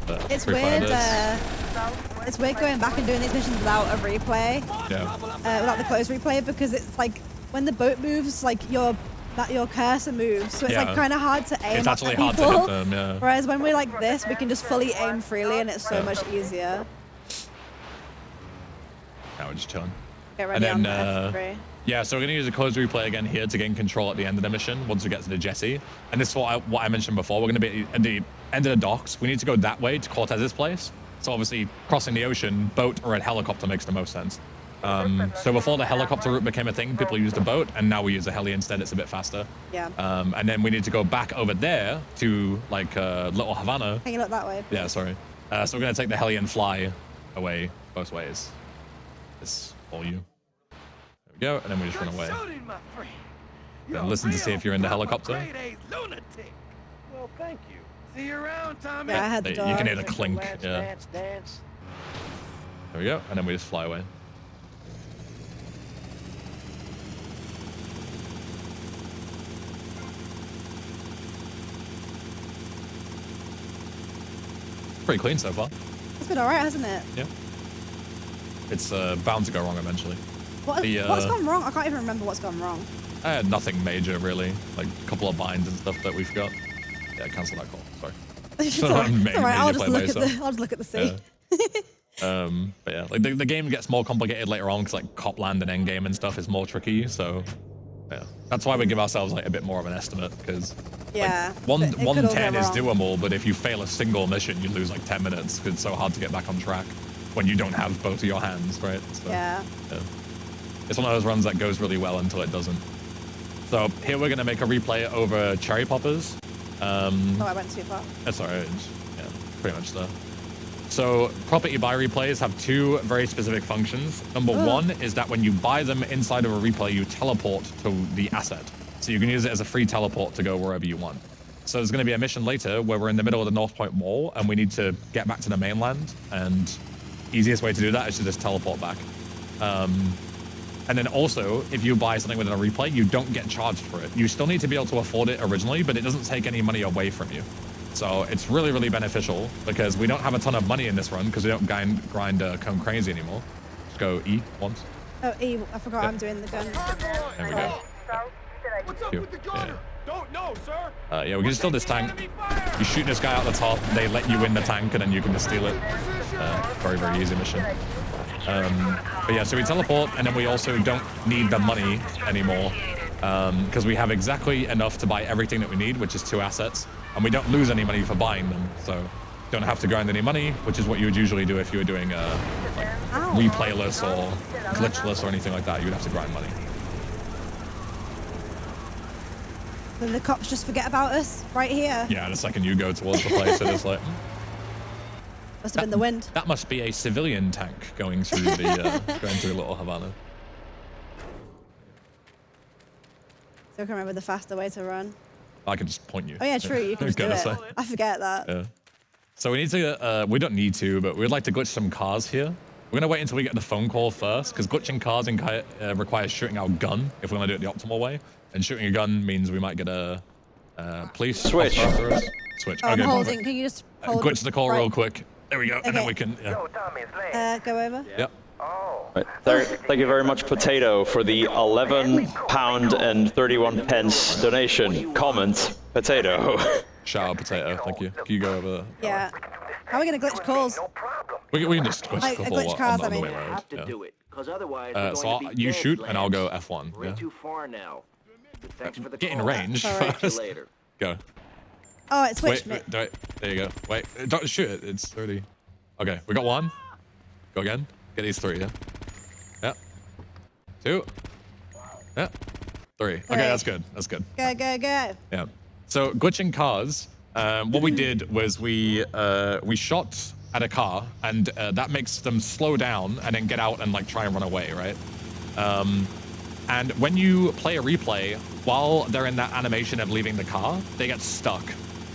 But It's weird. It's weird going back and doing these missions without a replay. Yeah. Without the close replay, because it's like when the boat moves, like your cursor moves, so it's like kind of hard to aim. It's actually at hard to people. hit them. Yeah. Whereas when we're like this, we can just fully aim freely, and it's so much easier. Now we're just chilling. Get ready And on then, F3. Yeah, so we're going to use a close replay again here to gain control at the end of the mission once we get to the Jesse. And this is what I mentioned before. We're going to be at the end of the docks. We need to go that way to Cortez's place. So obviously crossing the ocean, boat or a helicopter makes the most sense. So before the helicopter route became a thing, people used a boat, and now we use a heli instead. It's a bit faster. Yeah. And then we need to go back over there to like Little Havana. Can you look that way? Yeah, sorry. So we're going to take the heli and fly away both ways. It's all you. There we go, and then we just run away. Then listen to see if you're in the helicopter. Well, thank you. See you around, Tommy. Yeah, I had the You door. can hear the clink. Dance, Yeah. dance, dance. There we go, and then we just fly away. Pretty clean so far. It's been alright, hasn't it? Yeah. It's bound to go wrong eventually. What's gone wrong? I can't even remember what's gone wrong. Nothing major really. Like a couple of binds and stuff that we forgot. Yeah, cancel that call. Sorry. It's So alright. I'm It's alright. I'll just major play look at the sea. Yeah. But yeah, like the game gets more complicated later on because like Copland and Endgame and stuff is more tricky. So yeah, that's why we give ourselves like a bit more of an estimate because Yeah. like, it could all 110 go is wrong. doable, but if you fail a single mission, you lose like 10 minutes because it's so hard to get back on track when you don't have both of your hands, right? So, Yeah. It's one of those runs that goes really well until it doesn't. So here we're gonna make a replay over cherry poppers. Oh, I went too far. That's all right. Yeah, pretty much there. So property buy replays have 2 very specific functions. Number 1 is that when you buy them inside of a replay, you teleport to the asset. So you can use it as a free teleport to go wherever you want. So there's going to be a mission later where we're in the middle of the North Point Wall and we need to get back to the mainland. And easiest way to do that is to just teleport back. And then also, if you buy something within a replay, you don't get charged for it. You still need to be able to afford it originally, but it doesn't take any money away from you. So it's really, really beneficial because we don't have a ton of money in this run because we don't grind Cone Crazy anymore. Just go E once. Oh, E, I forgot I'm doing the gun. There we go. What's up with the gunner? Don't know, sir. Yeah, we can steal this tank. You shoot this guy out the top, they let you win the tank, and then you can just steal it. Very, very easy mission. But yeah, so we teleport, and then we also don't need the money anymore because we have exactly enough to buy everything that we need, which is 2 assets, and we don't lose any money for buying them. So don't have to grind any money, which is what you would usually do if you were doing like replayless or glitchless or anything like that. You would have to grind money. Then the cops just forget about us right here. Yeah, the second you go towards the place, it is like... Must have been the wind. That must be a civilian tank going through the going through Little Havana. So I can remember the faster way to run. I can just point you. Oh yeah, true. You can just do it. Say. I forget that. Yeah. So we need to. We don't need to, but we'd like to glitch some cars here. We're gonna wait until we get the phone call first, because glitching cars requires shooting our gun if we want to do it the optimal way. And shooting a gun means we might get a police Switch. Switch. Oh, I'm holding. Can you just hold? Glitch the call right. real quick. There we go, and then Okay. we can. Yeah. Yo, Tommy, it's late. Go over. Yep. Oh. Right. Thank you very much, Potato, for the £11 and 31 pence donation. Comment, Potato. Shout out Potato. Thank you. Can you go over there? Yeah. How are we gonna glitch calls? No problem. We can just glitch Like, the call glitch cars, on I the mean. way around. Have to Yeah. do it, because otherwise we're So going to be you dead, shoot, and I'll go Lance. F1. We're Yeah. too far now. Thanks for the Get in call. range All right. first. Later. Go. Oh, it switched Wait, me. wait, there you go. Wait, don't shoot it. It's already. Okay, we got 1. Go again. Get these 3, yeah? Yeah. 2. Yeah. 3. Okay, that's good. That's good. Go, go, go. Yeah. So glitching cars. What we did was we shot at a car, and that makes them slow down and then get out and like try and run away, right? And when you play a replay, while they're in that animation of leaving the car, they get stuck.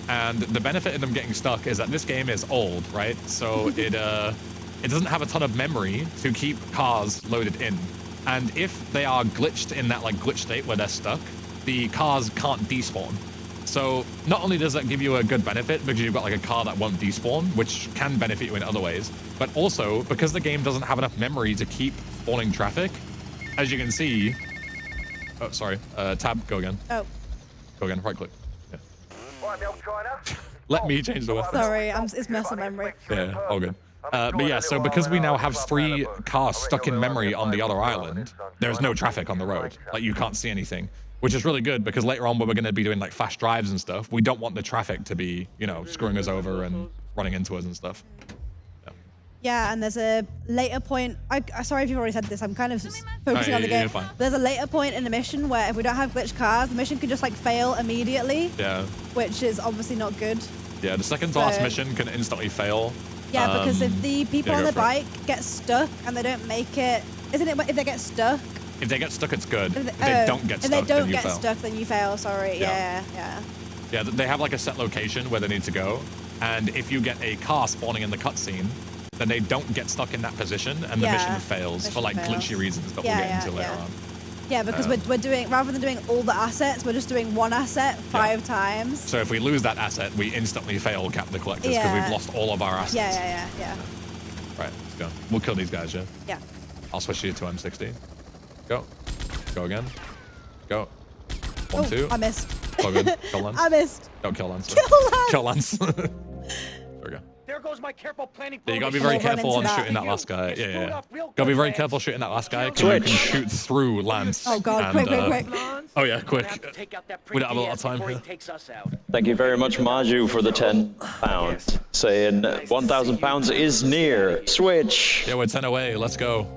And the benefit of them getting stuck is that this game is old, right? So it doesn't have a ton of memory to keep cars loaded in. And if they are glitched in that like glitch state where they're stuck, the cars can't despawn. So not only does that give you a good benefit because you've got like a car that won't despawn, which can benefit you in other ways, but also because the game doesn't have enough memory to keep spawning traffic, as you can see, oh, sorry, tab, go again. Oh, Go again, right click. Yeah. Want help join us? Let me change the weapon. sorry. It's muscle memory. Yeah, all good. But yeah, so because we now have 3 cars stuck in memory on the other island, there's no traffic on the road. Like you can't see anything, which is really good because later on when we're going to be doing like fast drives and stuff, we don't want the traffic to be, you know, screwing us over and running into us and stuff. Yeah, and there's a later point. Sorry if you've already said this. I'm kind of focusing on the game. you're fine. There's a later point in the mission where if we don't have glitched cars, the mission can just like fail immediately, Yeah. which is obviously not good. Yeah, the second to last So- mission can instantly fail. Yeah, because if the people yeah, on go the for it. bike get stuck and they don't make it, isn't it? If they get stuck, If they get stuck, it's good. If oh, they don't get if stuck, they then don't you get fail. stuck, then you fail. Sorry. Yeah. Yeah. Yeah, they have like a set location where they need to go. And if you get a car spawning in the cutscene, then they don't get stuck in that position and the Yeah, mission fails for mission like fails. glitchy reasons that Yeah, we'll get yeah, into later yeah. on. Yeah, because we're doing, rather than doing all the assets, we're just doing one asset 5 times. So if we lose that asset, we instantly fail Cap the Collectors because Yeah. we've lost all of our assets. Yeah. Right, let's go. We'll kill these guys, yeah? Yeah. I'll switch you to M16. Go. Go again. Go. 1, 2. I missed. All good. Kill Lance. I missed. Don't kill Lance. Kill Lance. Kill Lance. There we go. There goes my careful planning. Yeah, you gotta be We'll very run careful into on that. shooting that last guy. It's Yeah, screwed yeah. up real Gotta be good, very Lance. careful shooting that last guy because you can Switch. shoot through Lance. Oh god, and, quick. Oh yeah, Have to quick. take out that We don't have a lot of pretty time ass before here. he takes us out. Thank you very much, Maju, for the £10. Saying £1,000 is near. Switch. Yeah, we're 10 away. Let's go.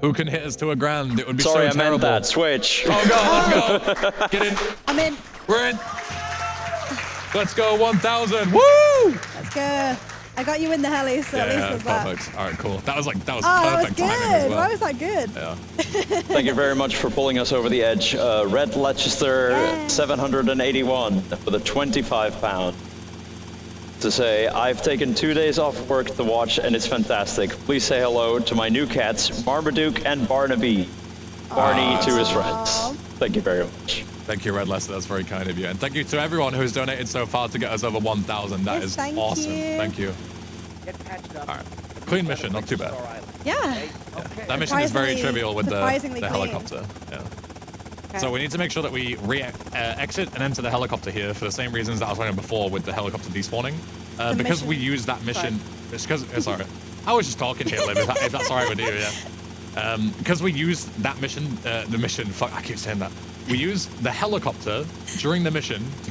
Who can hit us to a grand? It would be Sorry, so I terrible. meant that. Switch. Oh god, let's go. Get in. I'm in. We're in. Let's go 1,000. Woo! Let's go. I got you in the heli, so at least Yeah, there's that. perfect. All right, cool. That was Oh, that was perfect timing as good. well. Why was that good? Yeah. Thank you very much for pulling us over the edge. Red Leicester Yay. 781 with a 25 pound. To say, I've taken 2 days off work to watch and it's fantastic. Please say hello to my new cats, Marmaduke and Barnaby. Barney to his friends. Thank you very much. Thank you, Red Leicester. That's very kind of you. And thank you to everyone who's donated so far to get us over 1,000. That Yes, is thank awesome. you. Thank you. Get patched up. All right. Clean mission, not too bad. Yeah. That mission is very Surprisingly- trivial with the surprisingly clean. helicopter. Yeah. So we need to make sure that we exit and enter the helicopter here for the same reasons that I was talking before with the helicopter despawning. Because mission. we use that mission. It's because sorry, I was just talking here, Liv. If that's all right with you, yeah. Because we use that mission, the mission. Fuck, I keep saying that. We use the helicopter during the mission to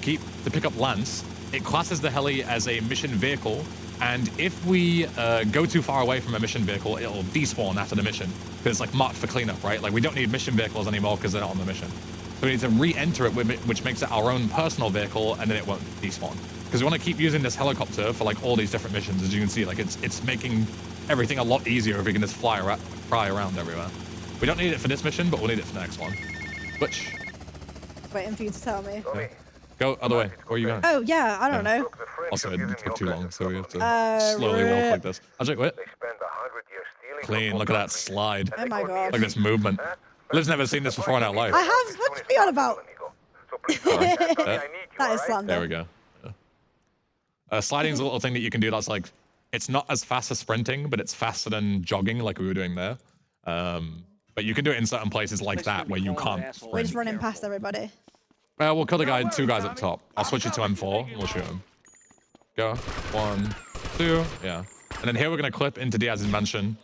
pick up Lance. It classes the heli as a mission vehicle, and if we go too far away from a mission vehicle, it'll despawn after the mission because it's like marked for cleanup, right? Like we don't need mission vehicles anymore because they're not on the mission. So we need to re-enter it, which makes it our own personal vehicle, and then it won't despawn. Because we want to keep using this helicopter for like all these different missions. As you can see, like it's making everything a lot easier if we can just fly around everywhere. We don't need it for this mission, but we'll need it for the next one. Which? Waiting for you to tell me. Yeah. Go other way. Where are you going? Oh, yeah, I don't know. Also, it took too long, so we have to slowly walk like this. Actually, wait. They spend 100 years stealing. Clean. Look at that slide. Oh my god. Look at this movement. Liv's never seen this before in our life. I have. What are you on about? So please don't tell me I need you, That is alright? slander. There we go. Yeah. Sliding's a little thing that you can do that's like, it's not as fast as sprinting, but it's faster than jogging like we were doing there. But you can do it in certain places like that where you can't We're sprint. just running past everybody. We'll kill the two guys up top. I'll switch it to M4 and we'll shoot him. Go. 1, 2. Yeah. And then here we're going to clip into Diaz's mansion.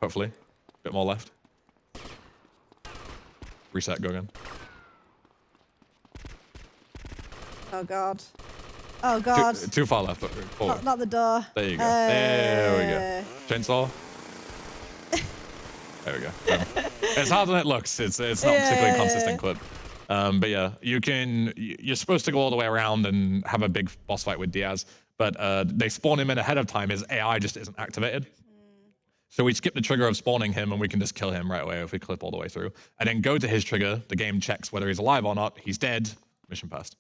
Hopefully. A bit more left. Reset, go again. Oh god. Oh god. Too far left. Forward. Not the door. There you go. There we go. Chainsaw. There we go. It's harder than it looks. It's not a particularly consistent clip. But yeah, you're supposed to go all the way around and have a big boss fight with Diaz, but they spawn him in ahead of time. His AI just isn't activated. So we skip the trigger of spawning him and we can just kill him right away if we clip all the way through. And then go to his trigger, the game checks whether he's alive or not. He's dead, mission passed.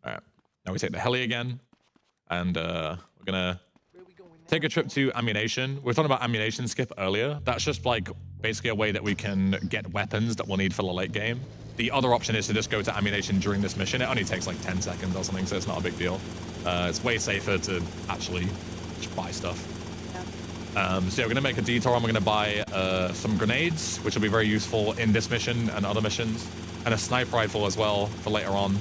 All right, now we take the heli again, and we're gonna take a trip to ammunition. We were talking about ammunition skip earlier. That's just like basically a way that we can get weapons that we'll need for the late game. The other option is to just go to ammunition during this mission. It only takes like 10 seconds or something, so it's not a big deal. It's way safer to actually just buy stuff. So yeah, we're gonna make a detour and we're gonna buy some grenades, which will be very useful in this mission and other missions, and a sniper rifle as well for later on.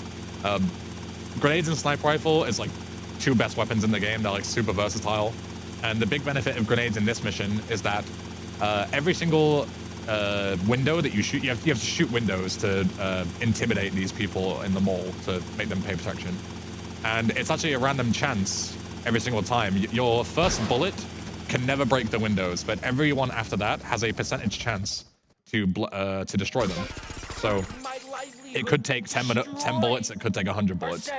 Grenades and sniper rifle is like two best weapons in the game. They're like super versatile. And the big benefit of grenades in this mission is that every single window that you shoot, you have to shoot windows to intimidate these people in the mall to make them pay protection. And it's actually a random chance every single time. Your first bullet can never break the windows, but everyone after that has a percentage chance to destroy them. So it could take 10 bullets, it could take 100 bullets.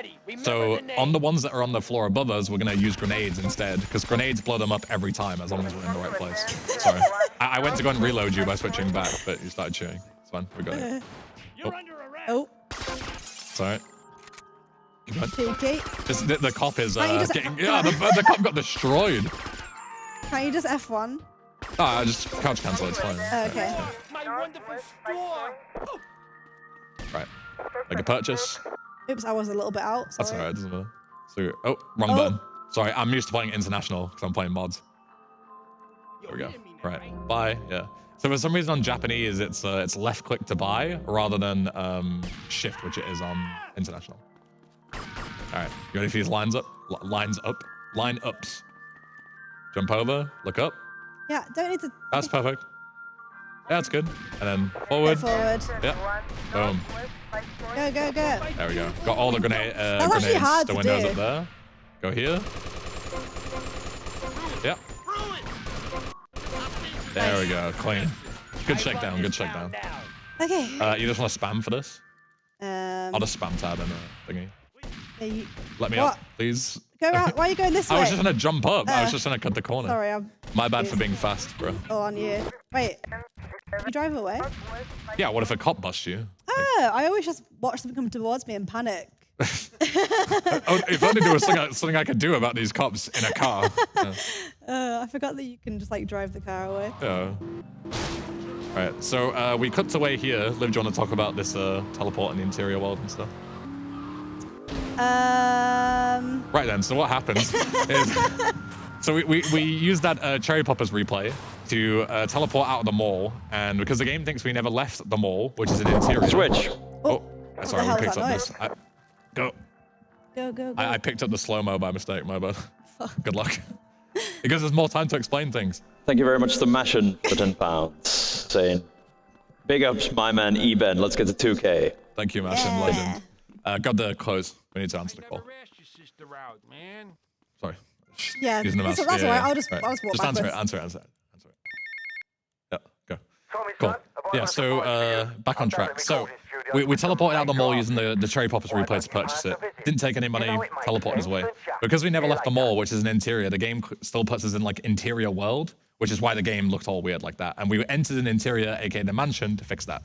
So on the ones that are on the floor above us, we're going to use grenades instead, because grenades blow them up every time as long as we're in the right place. Sorry. I went to go and reload you by switching back, but you started shooting. It's fine, we got it. Oh. Sorry. Cheeky. Just the cop is just- getting... Yeah, the cop got destroyed. Can't you just F1? Ah, just couch cancel, it's fine. Oh, okay. My wonderful store. Right. Make a purchase. Oops, I was a little bit out. Sorry. That's alright, doesn't matter. So, oh, wrong button. Sorry, I'm used to playing international because I'm playing mods. There we go. Right, buy, yeah. So for some reason on Japanese, it's left click to buy rather than shift, which it is on international. All right, you ready for these lines up? Line ups. Jump over, look up. Yeah, don't need to. That's perfect. Yeah, that's good. And then forward. Go forward. Yeah. Boom. Go, go, go. There we go. Got all the actually grenades, hard the to windows do. up there. Go here. Yep. There we go. Clean. Good shakedown. Good shakedown. Okay. You just want to spam for this? Um, I'll just spam tab in the thingy. Yeah, Let me What? up, please. Go around. Why are you going this way? I was just trying to jump up. I was just trying to cut the corner. Sorry, I'm My bad for being fast, bro. all on you. Wait, you drive away? Yeah, what if a cop busts you? Oh, I always just watch them come towards me and panic. Oh, if only there was something I could do about these cops in a car. Yeah. I forgot that you can just like drive the car away. Yeah. Alright, so we cut away here. Liv, do you want to talk about this teleport in the interior world and stuff? Right then, so what happens is... So we use that Cherry Poppers replay to teleport out of the mall, and because the game thinks we never left the mall, which is an interior... Switch. Oh, sorry, hell we is picked that up this. Go. Go. I picked up the slow-mo by mistake, my bad. Good luck. It gives us more time to explain things. Thank you very much to Mashin for £10. Saying, big ups, my man E-Ben. Let's get to 2K. Thank you, Mashin, Yeah. legend. Got the close. We need to answer the call. Sorry. Yeah, Using the mouse. that's all right. I'll just Right. walk Just answer backwards. it. Yeah, go. Cool. Yeah, so back on track. So we teleported out the mall using the Cherry Poppers replay to purchase it. Didn't take any money, teleported us away. Because we never left the mall, which is an interior, the game still puts us in like interior world, which is why the game looked all weird like that. And we entered an interior, aka the mansion, to fix that.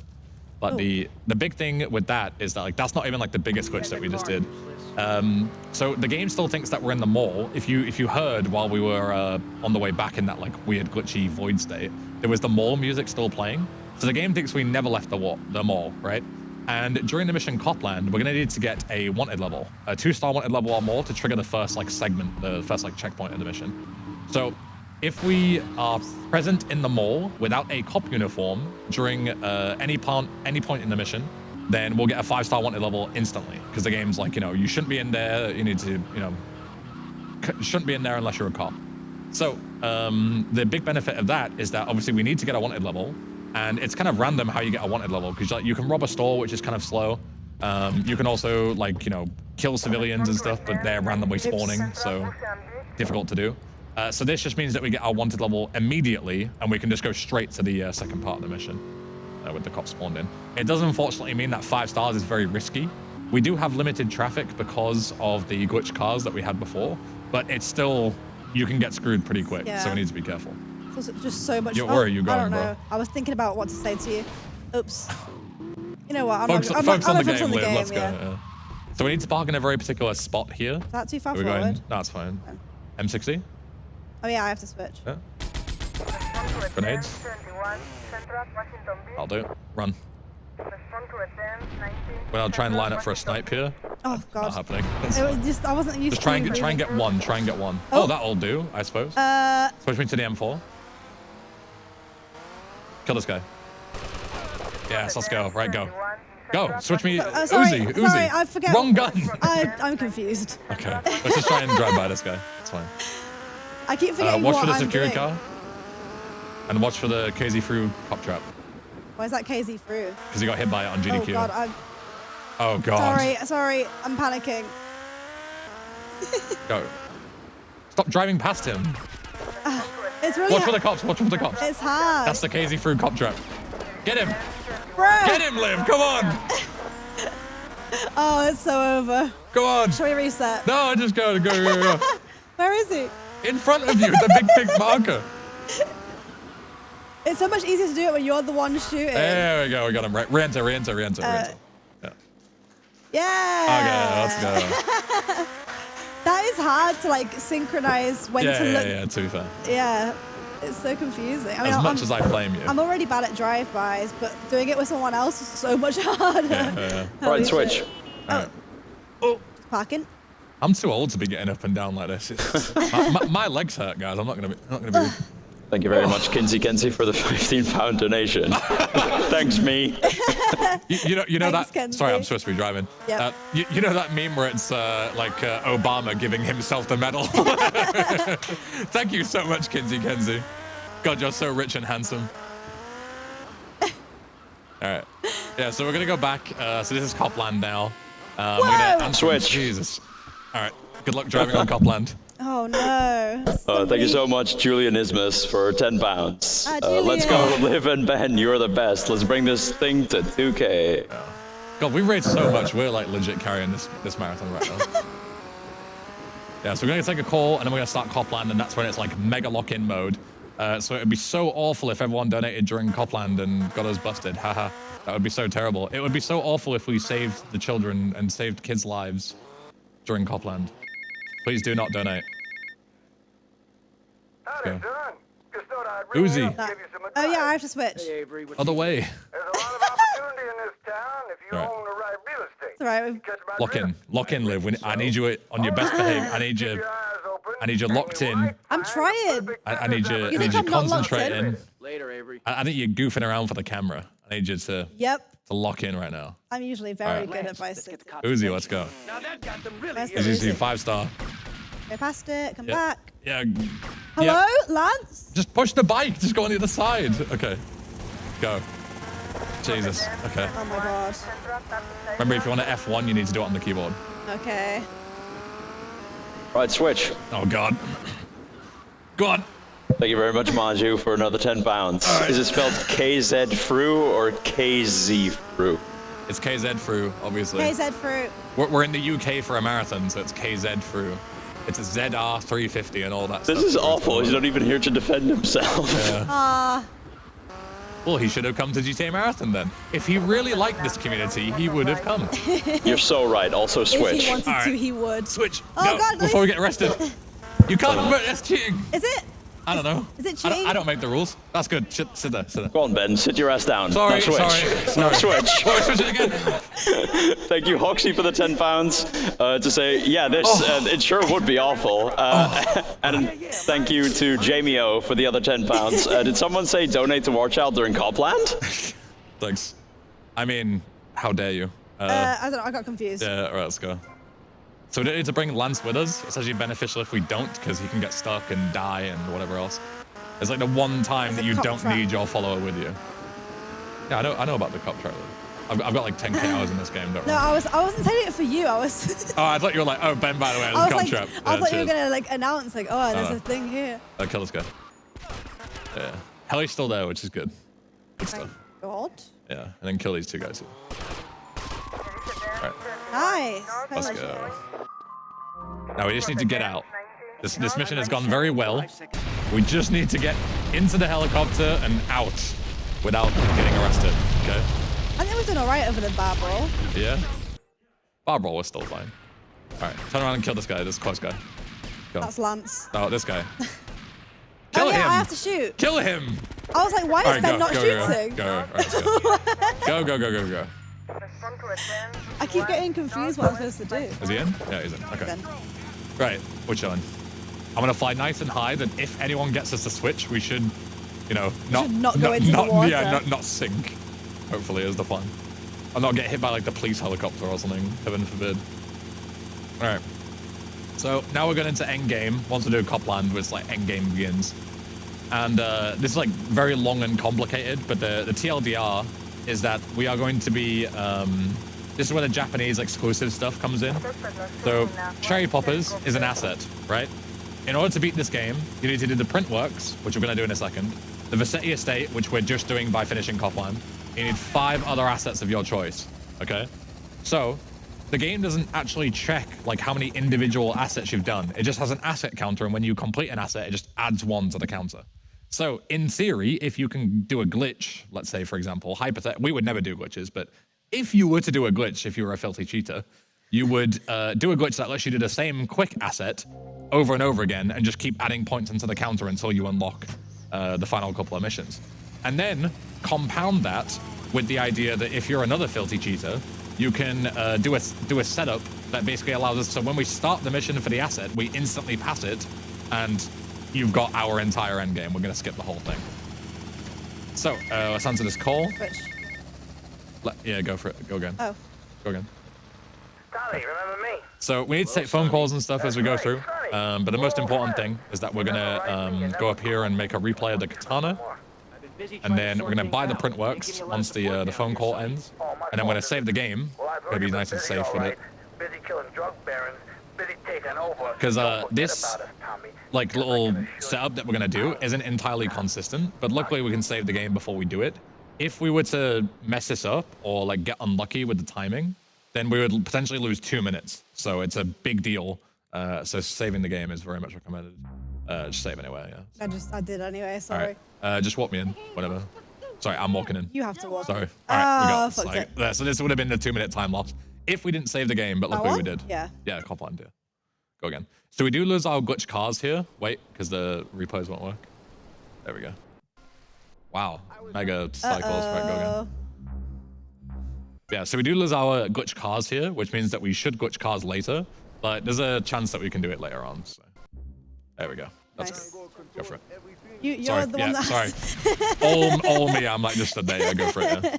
But the big thing with that is that like that's not even like the biggest glitch that we just did. So the game still thinks that we're in the mall. If you heard while we were on the way back in that like weird glitchy void state, there was the mall music still playing. So the game thinks we never left the mall, right? And during the mission Copland, we're gonna need to get a wanted level, a 2-star wanted level or more to trigger the first like segment, the first like checkpoint of the mission. So if we are present in the mall without a cop uniform during any point in the mission, then we'll get a 5-star wanted level instantly. Because the game's like, you shouldn't be in there. You need to, shouldn't be in there unless you're a cop. So the big benefit of that is that obviously we need to get a wanted level, and it's kind of random how you get a wanted level because like you can rob a store, which is kind of slow. You can also like kill civilians and stuff, but they're randomly spawning, so difficult to do. So this just means that we get our wanted level immediately, and we can just go straight to the second part of the mission with the cops spawned in. It does unfortunately mean that 5 stars is very risky. We do have limited traffic because of the glitch cars that we had before, but it's still, you can get screwed pretty quick, so we need to be careful. It's just so much. Where are you going, I don't know. bro? I was thinking about what to say to you. Oops. You know what? Focus on the game, Liv. Let's go. Yeah. Yeah. So we need to park in a very particular spot here. Is that too far Are we forward? going? No, it's fine. M60? Oh yeah, I have to switch. Yeah. Grenades? I'll do. Run. Well, I'll try and line up for a snipe here. Oh god. Not happening. It was just I wasn't used Just to try and get one. Try and get one. Oh, that'll do, I suppose. Switch me to the M4. Kill this guy. Yes, let's go. Right, go. Go. Switch me. Sorry, Uzi. sorry, I forget. Wrong gun. I'm confused. Okay. Let's just try and drive by this guy. It's fine. I keep forgetting Watch what for the I'm security doing. car. And watch for the KZ through cop trap. Why is that KZ through? Because he got hit by it on GDQ. Oh god, Oh god. Sorry, I'm panicking. Go. Stop driving past him. It's really Watch for the cops. Watch for the cops. It's hard. That's the KZ through cop trap. Get him. Bro. Get him, Liv. Come on. Oh, it's so over. Go on. Shall we reset? No, just go. Where is he? In front of you, the big marker. It's so much easier to do it when you're the one shooting. There we go. We got him right. Re-enter. Yeah. Yeah. Okay, let's go. That is hard to like synchronize when to look. Yeah, to be fair. Yeah. It's so confusing. I mean, As much as I blame you. I'm already bad at drive-bys, but doing it with someone else is so much harder. Yeah. Holy Right, switch. shit. Oh. Parking. I'm too old to be getting up and down like this. My legs hurt, guys. I'm not gonna be. Thank you very much, Kinsey Kenzie, for the £15 donation. Thanks, me. You know Thanks, that. Kenzie. Sorry, I'm supposed to be driving. Yep. You know that meme where it's Obama giving himself the medal. Thank you so much, Kinsey Kenzie. God, you're so rich and handsome. All right. Yeah, so we're gonna go back. So this is Copland now. We're gonna Switch. Jesus. All right. Good luck driving on Copland. Oh no. Thank you so much, Julian Ismus, for £10. Let's go, Julian. Liv and Ben. You're the best. Let's bring this thing to 2K. God, we raced so much. We're like legit carrying this marathon right now. Yeah, so we're going to take a call, and then we're going to start Copland, and that's when it's like mega lock-in mode. So it would be so awful if everyone donated during Copland and got us busted. Haha. That would be so terrible. It would be so awful if we saved the children and saved kids' lives during Copland. Please do not donate. Howdy, Yeah. son. Just thought I'd ring Uzi. you up and give you some advice. Oh yeah, I have to switch. Hey, Avery, what Other you way. There's a lot of opportunity in this town if you Right. own the right real estate. It's alright. You catch my Lock drift? in. Lock in, Liv. I need you on your best behavior. I need Keep you. your eyes open, I need you and locked you're in. right I'm behind the trying. perfect I need you. business I need think you I'm not locked in? concentrating. Later, Avery. I think you're goofing around for the camera. I need you to Yep. lock in right now. I'm usually very Alright. good at Let's vice. get the cops' Uzi, let's go. Now that got them really Where's the As you see, Uzi? 5-star. Go past it. Come Yeah. back. Yeah. Hello, Yeah. Lance. Just push the bike. Just go on the other side. Okay. Go. Jesus. Okay. Oh my god. Remember, if you want to F1, you need to do it on the keyboard. Okay. Right, switch. Oh, God. Go on. Thank you very much, Manju, for another £10. All right. Is it spelled KZ Fru or KZ Fru? It's KZ Fru, obviously. KZ fruit. We're in the UK for a marathon, so it's KZ Fru. It's a ZR 350 and all that stuff. This is awful. He's not even here to defend himself. Ah. Well, he should have come to GTA Marathon then. If he really liked this community, he would have come. You're so right. Also, If switch. he wanted All to, right. he would. Switch. Oh, Go, God, before we please. get arrested. You can't. That's cheating. Is it? I don't know. Is it I cheating? don't make the rules. That's good. Sit there. Sit there. Go on, Ben. Sit your ass down. Sorry, Now switch. sorry. Now switch. Oh, switch it again. Thank you, Hoxie, for the £10 to say, yeah, this it sure would be awful. And thank you to Jamie O for the other £10. Did someone say donate to War Child during Copland? Thanks. I mean, how dare you? I don't know. I got confused. Yeah, all right, let's go. So we don't need to bring Lance with us. It's actually beneficial if we don't, because he can get stuck and die and whatever else. It's like the one time It's that a you cop don't trap. need your follower with you. Yeah, I know about the cop trap. I've got like 10k hours in this game, don't No, worry. I wasn't saying it for you. I was. Oh, I thought you were like, oh, Ben, by the way, I there's a was cop like, trap. I thought you were cheers. gonna like announce like, oh, there's no. a thing here. Kill this guy. Yeah. Helly's still there, which is good. Good Thank stuff. God. Yeah, and then kill these two guys. Alright, Nice. let's Holy shit. go. Now we just need to get out. This mission has gone very well. 5 seconds. We just need to get into the helicopter and out without getting arrested, okay? I think we've done all right over the bar brawl. Yeah? Bar brawl was still fine. Alright, turn around and kill this guy, this close guy. Go. That's Lance. Oh, this guy. Kill Oh yeah, him! I have to shoot. Kill him! I was like, why is Alright, Ben go, not go, shooting? go, go. Alright, let's go. Go. I keep getting confused what I'm supposed to do. Is he in? Yeah, he's in. Okay. Ben. Right, we're chilling. I'm gonna fly nice and high, then if anyone gets us to switch, we should, you know, should not go into the water. Yeah, not sink. Hopefully is the plan. Or not get hit by like the police helicopter or something, heaven forbid. Alright. So now we're going into endgame. Once we do Copland, where it's like endgame begins. And this is like very long and complicated, but the TLDR is that we are going to be, this is where the Japanese exclusive stuff comes in. So cherry poppers is an asset, right? In order to beat this game, you need to do the print works, which we're going to do in a second, the Vassetti estate, which we're just doing by finishing Copland. You need 5 other assets of your choice, okay? So the game doesn't actually check like how many individual assets you've done. It just has an asset counter, and when you complete an asset, it just adds 1 to the counter. So in theory, if you can do a glitch, let's say, for example, we would never do glitches, but if you were to do a glitch, if you were a filthy cheater, you would do a glitch that lets you do the same quick asset over and over again and just keep adding points into the counter until you unlock the final couple of missions. And then compound that with the idea that if you're another filthy cheater, you can do a setup that basically allows us, so when we start the mission for the asset, we instantly pass it, and you've got our entire end game. We're going to skip the whole thing. So let's answer this call. Which? Yeah, go for it. Go again. Oh. Go again. Dolly, remember me? So we need to take phone calls and stuff as we go through. But the most important thing is that we're going to go up here and make a replay of the katana. I've been busy And trying to then sort we're going to things buy the out. print Can't give works me a once letter the for phone call ends. And then we're going to save the game. Well, I've Going to heard be you've been nice and busy, safe all with right. it. Busy killing drug barons, busy taking over. 'Cause, Don't forget this, about us, Tommy. Like Just little like an assured setup that we're going to do isn't entirely consistent. But luckily we can save the game before we do it. if we were to mess this up or like get unlucky with the timing, then we would potentially lose 2 minutes. So it's a big deal. So saving the game is very much recommended. Just save anyway, yeah. I did anyway, sorry. All right, just walk me in, whatever. Sorry, I'm walking in. You have to walk. Sorry. In. All right, we got Oh, this. fucked Like, it. yeah, so this would have been the 2-minute time loss if we didn't save the game, but luckily we did. Yeah. Yeah, cop on, dear. Go again. So we do lose our glitch cars here. Wait, because the repos won't work. There we go. Wow. Mega cycles. Right, go again. Yeah, so we do lose our glitch cars here, which means that we should glitch cars later, but there's a chance that we can do it later on. So there we go. That's Nice. good. Go for it. You're Sorry. the Yeah, one that. sorry. all me. I'm like just stood there. Yeah, go for it. Yeah.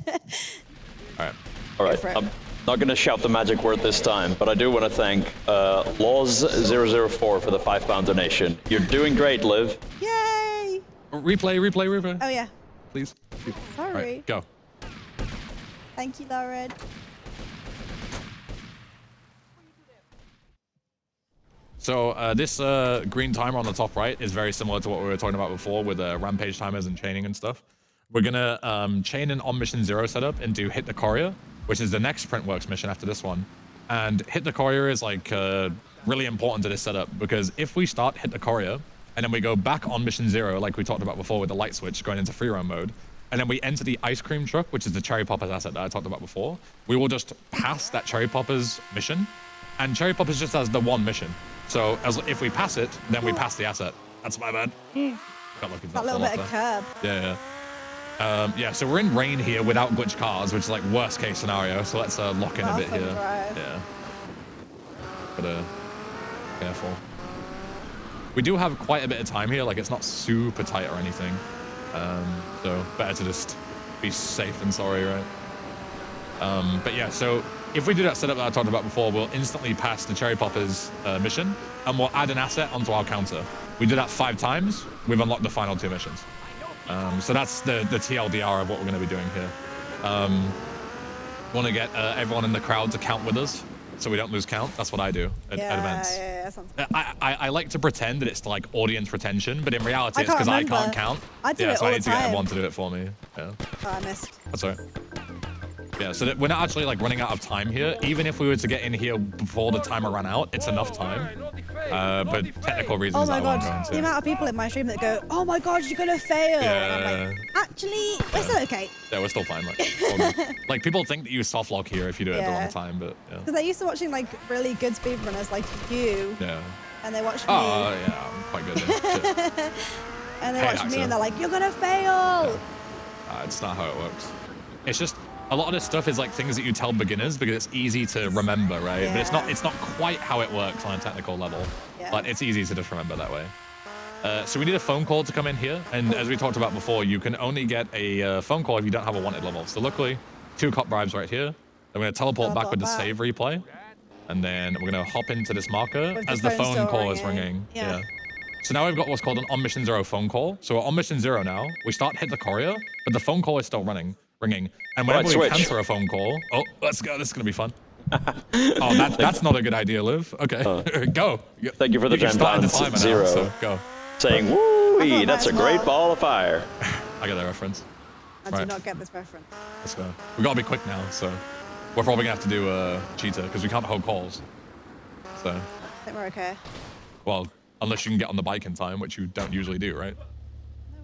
All right. All right. for it. I'm not going to shout the magic word this time, but I do want to thank Laws004 for the £5 donation. You're doing great, Liv. Yay! Replay. Oh yeah. Please. Sorry. All right, go. Thank you, Lauren. So this green timer on the top right is very similar to what we were talking about before with rampage timers and chaining and stuff. We're gonna chain an on mission 0 setup into hit the courier, which is the next Printworks mission after this one. And hit the courier is like really important to this setup because if we start hit the courier and then we go back on mission 0, like we talked about before with the light switch going into free roam mode, and then we enter the ice cream truck, which is the Cherry Poppers asset that I talked about before, we will just pass that Cherry Poppers mission, and Cherry Poppers just has the one mission. So if we pass it, then we pass the asset. That's my bad. Got lucky That little bit of curb. Yeah, so we're in rain here without glitch cars, which is like worst case scenario. So let's lock in a bit here. Drive. Yeah. But careful. We do have quite a bit of time here. Like it's not super tight or anything. So better to just be safe than sorry, right? But yeah, so if we do that setup that I talked about before, we'll instantly pass the Cherry Poppers mission, and we'll add an asset onto our counter. We do that 5 times, we've unlocked the final 2 missions. So that's the TLDR of what we're going to be doing here. Want to get everyone in the crowd to count with us, so we don't lose count. That's what I do at events. Yeah, sounds good. I like to pretend that it's like audience retention, but in reality, it's can't because I remember. can't count. I do yeah, it so all I the need to get time. everyone to do it for me. Yeah, Oh, I missed. that's all right. Yeah, so that we're not actually like running out of time here. Even if we were to get in here before the timer ran out, it's enough time. But technical reasons Oh my I won't god, go into. the amount of people in my stream that go, oh my god, you're gonna fail. And I'm like, actually, we're still okay. Yeah, we're still fine. Like people think that you soft lock here if you do it the wrong time, but yeah. Because they're used to watching like really good speedrunners like you, Yeah. and they watch me, Oh, yeah, I'm quite good. Shit. and they Hey, watch me, Axel. and they're like, you're gonna fail. It's not how it works. It's just a lot of this stuff is like things that you tell beginners because it's easy to remember, right? But it's not quite how it works on a technical level. Yeah. But it's easy to just remember that way. So we need a phone call to come in here, and as we talked about before, you can only get a phone call if you don't have a wanted level. So luckily, 2 cop bribes right here. Then we're gonna teleport back with the save replay, and then we're gonna hop into this marker With as the the phone phone still call is ringing. ringing. Yeah. So now we've got what's called an on mission 0 phone call. So we're on mission 0 now. We start hit the courier, but the phone call is still ringing. And whenever we switch. cancel a phone call, oh, let's go. This is gonna be fun. Oh, that's not a good idea, Liv. Okay, go. Thank you for the can start the £10, timer now, Zero. so go. Saying, woo, I thought that's a that as great well. ball of fire. I get that reference. I do Right. not get this reference. Let's go. We gotta be quick now, so we're probably gonna have to do cheetah because we can't hold calls. So, I think we're okay. well, unless you can get on the bike in time, which you don't usually do, right?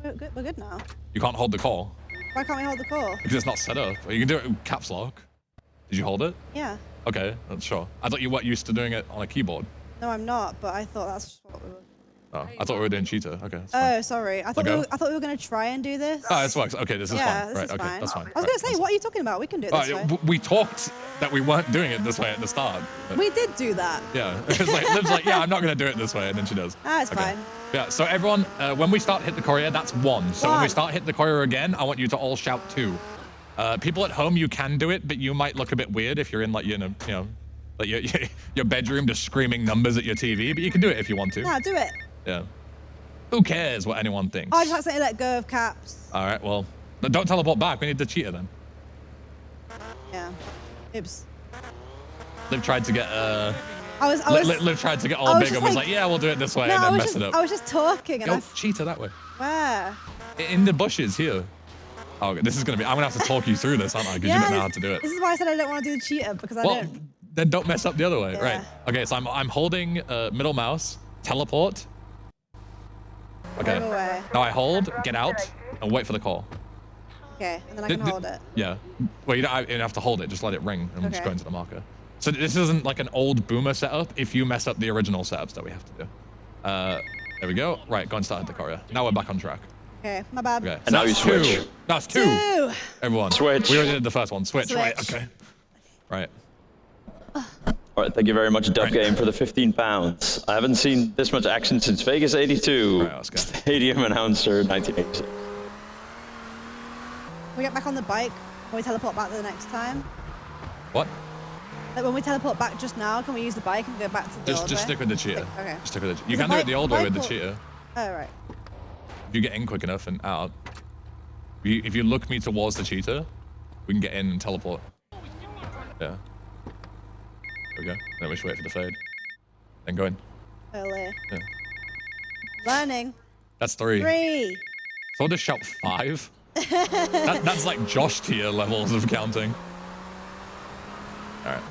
No, we're good now. You can't hold the call Why can't we hold the call? because it's not set up. You can do it with caps lock. Did you hold it? Yeah. Okay, that's sure. I thought you were used to doing it on a keyboard. No, I'm not, but I thought that's what we were. Oh, I thought we were doing cheetah. Okay. That's fine. Oh, sorry. I thought we were gonna try and do this. Oh, this works. Okay, this is yeah, fine. this right, is okay, fine. that's fine. I was gonna say, what are you talking about? We can do it Oh, this yeah, way. we talked that we weren't doing it this way at the start. But We did do that. yeah, it's like Liv's like, yeah, I'm not gonna do it this way, and then she does. Ah, it's fine. Yeah, so everyone, when we start hit the courier, that's 1. So when we One. start hit the courier again, I want you to all shout 2. People at home, you can do it, but you might look a bit weird if you're in like like your bedroom just screaming numbers at your TV. But you can do it if you want to. No, do it. Yeah. Who cares what anyone thinks? I just accidentally let go of caps. All right, well, don't teleport back. We need the cheetah then. Yeah. Oops. Liv tried to get I was. Liv tried to get I all was big just and was like- like, yeah, we'll do it this way, No, and I then was mess just. it up. I was just talking, and Go cheetah that way. Where? In the bushes here. Oh, this is gonna be. I'm gonna have to talk you through this, aren't I? Because you don't know how to do it. This is why I said I don't want to do the cheater because I Well, don't. then don't mess up the other way. Yeah. Right. Okay. So I'm holding middle mouse, teleport. Okay. Go away. Now I hold, get out, and wait for the call. Okay, and then I can hold it. Yeah. Well, you don't have to hold it. Just let it ring and just Okay. go into the marker. So this isn't like an old boomer setup if you mess up the original setups that we have to do. There we go. Right, go and start the courier. Now we're back on track. Okay, my bad. Okay. And now you that's switch. two. That's two. Two. Everyone. Switch. We already did the first one. Switch. Right. Switch. Okay. Right. All right, thank you very much, Duff Game, for the £15. I haven't seen this much action since Vegas '82. Right, let's go. Stadium announcer 1986. We get back on the bike when we teleport back the next time. What? Like when we teleport back just now, can we use the bike and go back to the old Just way? stick with the cheater. Okay. Just stick with the. You Is the can do it bike- the old way bike with the will- cheater. Oh, right. If you get in quick enough and out. If you look me towards the cheater, we can get in and teleport. Yeah. There we go. Then we should wait for the fade. Then go in. Early. Yeah. Learning. That's 3. 3. Someone just shout 5? That's like Josh tier levels of counting. All right.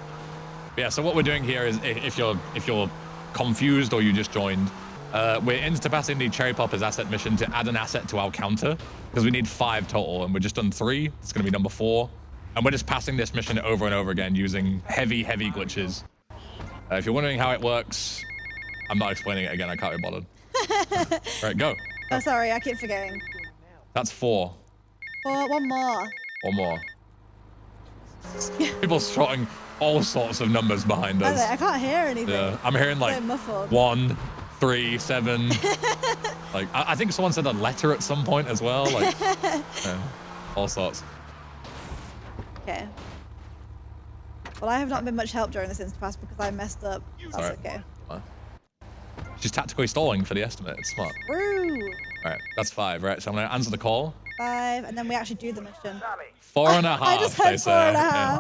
Yeah, so what we're doing here is if you're confused or you just joined, we're interpassing the Cherry Poppers asset mission to add an asset to our counter because we need 5 total and we're just done 3. It's going to be number 4. And we're just passing this mission over and over again using heavy glitches. If you're wondering how it works, I'm not explaining it again. I can't be bothered. Right, go. Oh, sorry, I keep forgetting. That's 4. Oh, one more. One more. People shouting all sorts of numbers behind us. I can't hear anything. Yeah, I'm hearing like So muffled. 1, 3, 7. Like I think someone said a letter at some point as well. Like yeah, all sorts. Okay. Well, I have not been much help during this Instapass because I messed up. That's Alright. okay. She's tactically stalling for the estimate. It's smart. Woo! All right, that's 5. Right, so I'm gonna answer the call. 5, and then we actually do the mission. 4.5. I just they had say. 4.5. Yeah.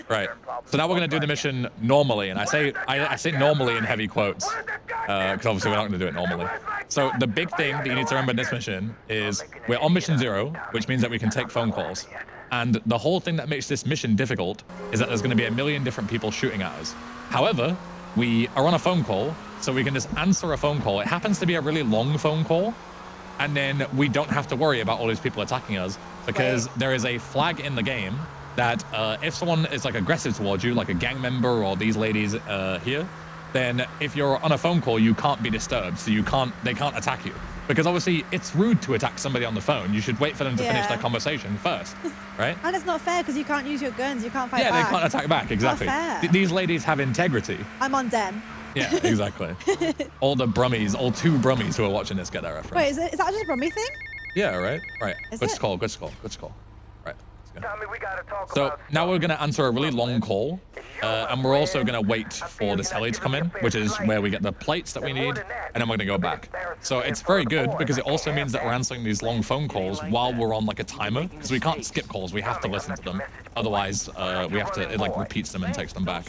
Right. So now we're gonna do the mission normally, and I say normally in heavy quotes because obviously we're not gonna do it normally. So the big thing that you need to remember in this mission is we're on mission 0, which means that we can take phone calls. And the whole thing that makes this mission difficult is that there's gonna be a million different people shooting at us. However, we are on a phone call, so we can just answer a phone call. It happens to be a really long phone call, and then we don't have to worry about all these people attacking us because there is a flag in the game that if someone is like aggressive towards you, like a gang member or these ladies here, then if you're on a phone call, you can't be disturbed, so they can't attack you. Because obviously it's rude to attack somebody on the phone. You should wait for them to finish their conversation first, right? And it's not fair because you can't use your guns. You can't fight Yeah, back. they can't attack back, exactly. Not fair. These ladies have integrity. I'm on Den. Yeah, exactly. All the Brummies, all 2 Brummies who are watching this get that reference. Wait, is that just a Brummy thing? Yeah, right? Right. Is Good it? call, good call, good call. Right, let's go. Tommy, we gotta talk So about now we're going to answer a really long call, and we're also going to wait for this LA to come in, which is where we get the plates that we need, and then we're going to go back. So it's very good because it also means that we're answering these long phone calls while we're on like a timer, because we can't skip calls, we have to listen to them. Otherwise, we have to, it like repeats them and takes them back.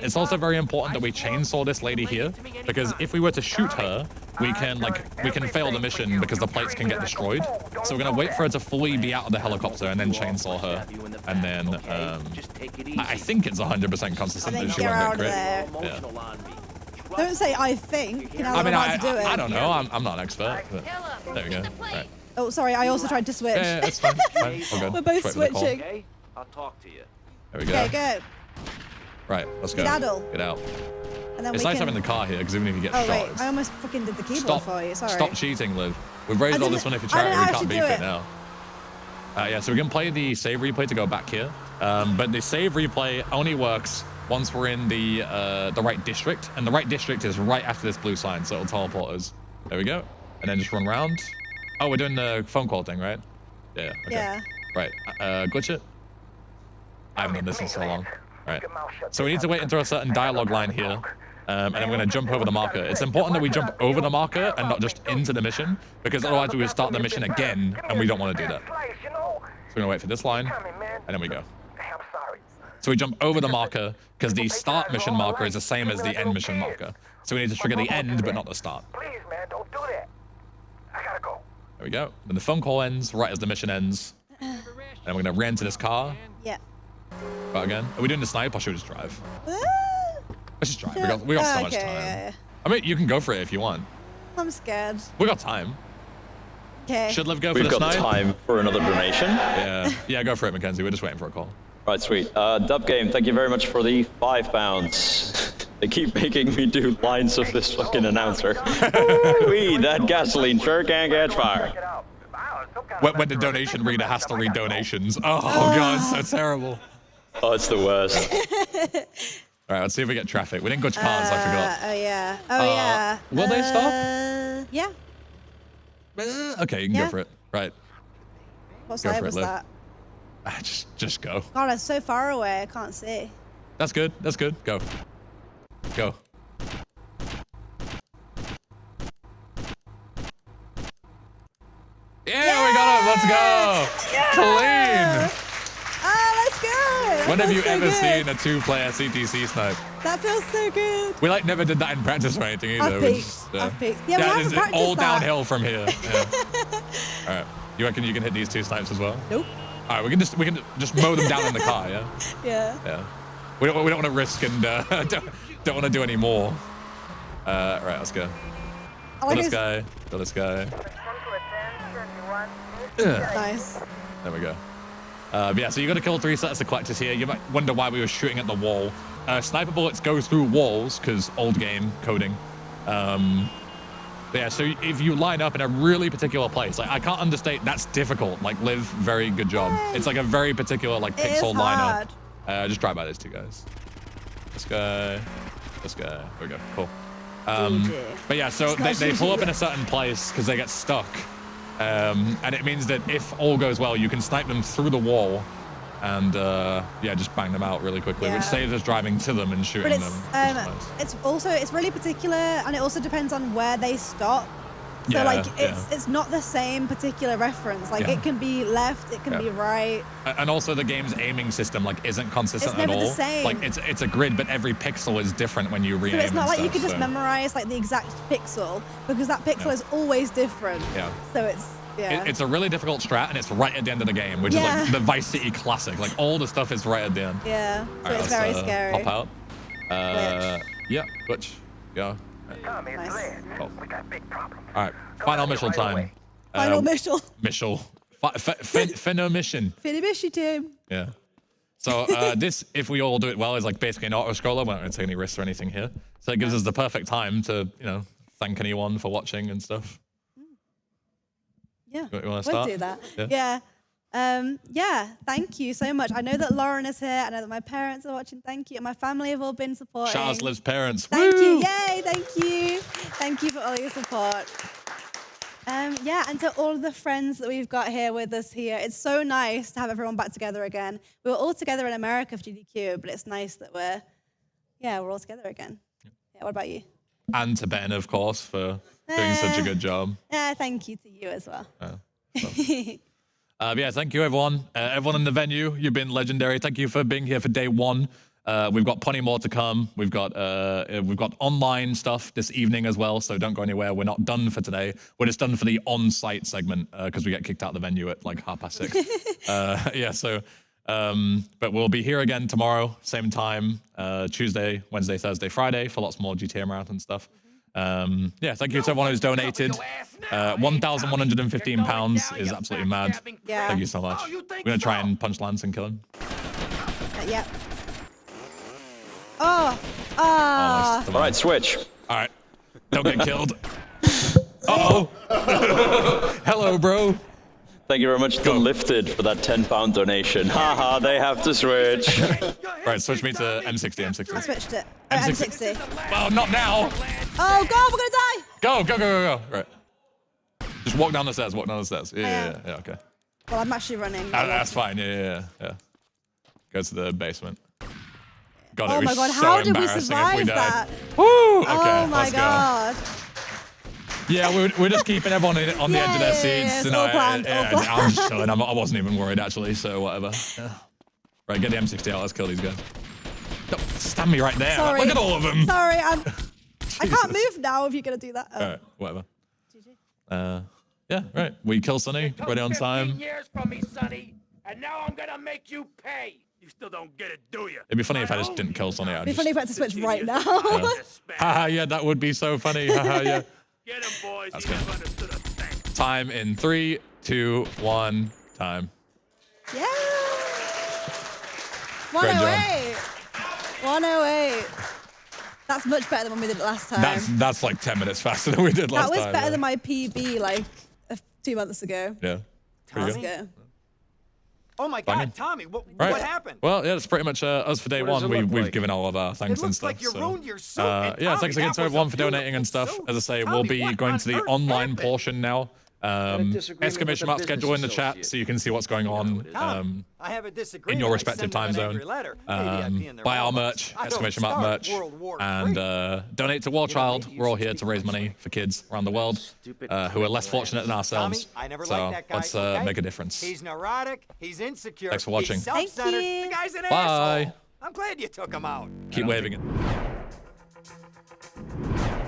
It's also very important that we chainsaw this lady here, because if we were to shoot her, we can fail the mission because the plates can get destroyed. So we're going to wait for her to fully be out of the helicopter and then chainsaw her. And then I think it's 100% consistent that she get won't out get of crit. there. Yeah. Don't say I think. You know, I mean, how to do it. I don't know. I'm not an expert. But there we go. Right. Oh, sorry. I also tried to switch. Yeah, it's fine. It's fine. All good. We're both Just wait for the call. switching. Okay? I'll talk to you. There we go. Okay, go. Right, let's go. Skedaddle. Get out. And then It's we nice can... having the car here, because even if you get Oh, shot, wait. it's... I almost fucking did the keyboard Stop, for you. Sorry. stop cheating, Liv. We've raised all this money for I charity. didn't We can't actually beef do it it. now. Yeah, so we can play the save replay to go back here. But the save replay only works once we're in the right district. And the right district is right after this blue sign, so it'll teleport us. There we go. And then just run around. Oh, we're doing the phone call thing, right? Yeah, okay. Yeah. Right, glitch it. I haven't done this in so long. Right. So we need to wait until a certain dialogue line here. And then we're going to jump over the marker. It's important that we jump over the marker and not just into the mission, because otherwise we will start the mission again, and we don't want to do that. So we're going to wait for this line, and then we go. So we jump over the marker, because the start mission marker is the same as the end mission marker. So we need to trigger the end, but not the start. Please, man, don't do that. I gotta go. There we go. Then the phone call ends right as the mission ends. And we're gonna run to this car. Yeah. But again, are we doing the snipe or should we just drive? Ah, Let's just drive. We got so much time. yeah. I mean, you can go for it if you want. I'm scared. We got time. Okay. Should Liv go for We've the got snipe? time for another donation. Yeah, go for it, Mackenzie. We're just waiting for a call. Right, sweet. Dub Game, thank you very much for the £5. They keep making me do lines of this fucking announcer. Wee, that gasoline sure can catch fire. Check it out. Wow, some kind of When the restaurant. donation reader has to read donations. Oh god, it's so terrible. Oh, it's the worst. All right, let's see if we get traffic. We didn't go to cars, I forgot. Oh yeah. Oh yeah. Will they stop? Yeah. Okay, you can go for it. Right. What Go side for it, was Liv. that? Just go. God, it's so far away. I can't see. That's good. That's good. Go. Go. Yeah, we got him. Let's go. Yeah. Clean. Let's go. That When have feels you so ever good. seen a two-player CTC snipe? That feels so good. We like never did that in practice or anything either. I've We peaked. just, I've peaked. Yeah, we haven't it's practiced all that. downhill from here. Yeah. All right. You reckon you can hit these two snipes as well? Nope. All right, we can just mow them down in the car, yeah? Yeah. Yeah. We don't want to risk and don't want to do any more. Right, let's go. I Kill like this his- guy. Kill this guy. Respond to a 10, 31. Nice. There we go. But yeah, so you got to kill 3 sets of collectors here. You might wonder why we were shooting at the wall. Sniper bullets go through walls because old game coding. But yeah, so if you line up in a really particular place, like I can't understate that's difficult. Like Liv, very good job. It's like a very particular like It is pixel hard. lineup. Just drive by those two guys. This guy. There we go. Cool. GG. But yeah, so It's they not pull up GG in a yet. certain place because they get stuck. And it means that if all goes well, you can snipe them through the wall and yeah, just bang them out really quickly, Yeah. which saves us driving to them and shooting But them. it's it's really particular, and it also depends on where they stop. So Yeah, like yeah. it's not the same particular reference. Like Yeah. it can be left, it can Yeah. be right. And also the game's aiming system like isn't consistent It's never at all. the same. Like it's a grid, but every pixel is different when you re-aim. So it's not and like you stuff, could just so- memorize like the exact pixel, because that pixel Yeah. is always different. Yeah. So it's It's a really difficult strat, and it's right at the end of the game, which is Yeah. like the Vice City classic. Like all the stuff is right at the end. yeah. So All right, it's let's, very scary. Hop out. Glitch. Yeah, glitch. Yeah. Tommy, it's Nice. Liz. Cool. We got big problems. All right. Go Final on, mission right time. away. Final mission. Mission. Finno mission. Finish team. Yeah. So this, if we all do it well, is like basically an auto scroller. We're not going to take any risks or anything here. So it gives us the perfect time to, thank anyone for watching and stuff. Yeah. You wanna We'll start? do that. Yeah. Yeah. Thank you so much. I know that Lauren is here. I know that my parents are watching. Thank you. And my family have all been supporting. Shout out to Liv's parents. Thank Woo! you. Yay. Thank you. Thank you for all your support. Yeah, and to all of the friends that we've got here with us here, it's so nice to have everyone back together again. We were all together in America for GDQ, but it's nice that we're all together again. Yeah, what about you? And to Ben, of course, for doing such a good job. Yeah, thank you to you as well. But yeah, thank you, everyone. Everyone in the venue, you've been legendary. Thank you for being here for day one. We've got plenty more to come. We've got online stuff this evening as well, so don't go anywhere. We're not done for today. We're just done for the on-site segment because we get kicked out of the venue at like 6:30. Yeah, so but we'll be here again tomorrow, same time, Tuesday, Wednesday, Thursday, Friday for lots more GTA Marathon stuff. Yeah, thank you to everyone who's donated. £1,115 is absolutely mad. Yeah. Thank you so much. We're gonna try and punch Lance and kill him. Yeah. Oh. Ah. Almost. All right, switch. All right. Don't get killed. Uh-oh. Hello, bro. Thank you very much to Lifted for that £10 donation. Haha, they have to switch. Right, switch me to M60, I M60. switched it. Oh, M60. M60. Well, not now. Oh, God, we're going to die. Go, go, go, go, go. Right. Just walk down the stairs, walk down the stairs. Yeah, okay. Well, I'm actually running. That's fine, yeah. Go to the basement. God, Oh it my was God, so how did we embarrassing if we survive died. that? Woo! Okay, Oh my let's go. God. Yeah, we're just keeping everyone on the edge of their Yeah, seats. it's all planned, all planned. I'm just chilling. I wasn't even worried, actually, so whatever. Yeah. Right, get the M60 out. Let's kill these guys. Don't stand me right there. Sorry. Look at all of them. Sorry, I can't move now if you're going to do that. Oh. All right, whatever. Yeah, right. We kill Sonny, ready on 15 time. years from me, Sonny. And now I'm gonna make you pay. You still don't get it, do you? It'd be funny if I just didn't kill Sonny. It'd be funny if I had to switch right now. Haha, yeah, that would be so funny. Haha, yeah. Get him, boys. That's He good. never understood a thing. Time in 3, 2, 1. Time. Yeah. Great job. 108. 108. That's much better than when we did it last time. That's like 10 minutes faster than we did last That time. was better yeah. than my PB like 2 months ago. Yeah. Pretty Months good. ago. Oh my Banging. God, Tommy, what Right. happened? Well, yeah, that's pretty much us for day What does one. it look We've like? given all of our thanks It and looks stuff. like you so, ruined your suit. And yeah, Tommy, thanks again that to was everyone a for donating and beautiful stuff. suit. As I say, Tommy, we'll be what going on to the earth online happened? portion now. disagreement Exclamation with a mark schedule in the business chat associate. so you can see what's going on. Tom, I have a disagreement. in your I respective send them time an zone. angry letter. Maybe I'd be in their Buy our mailbox. merch, I don't exclamation mark start merch, World War and III. donate to War You know, Child. maybe We're all you should here to speak raise my money language. for kids around the world Stupid who are less prick fortunate than ourselves. Tommy, I never So liked that guy. let's okay? make a difference. He's neurotic. He's insecure. Thanks for watching. He's self-centered. Thank you. The guy's an Bye. asshole. I'm glad you took him out. Keep waving it.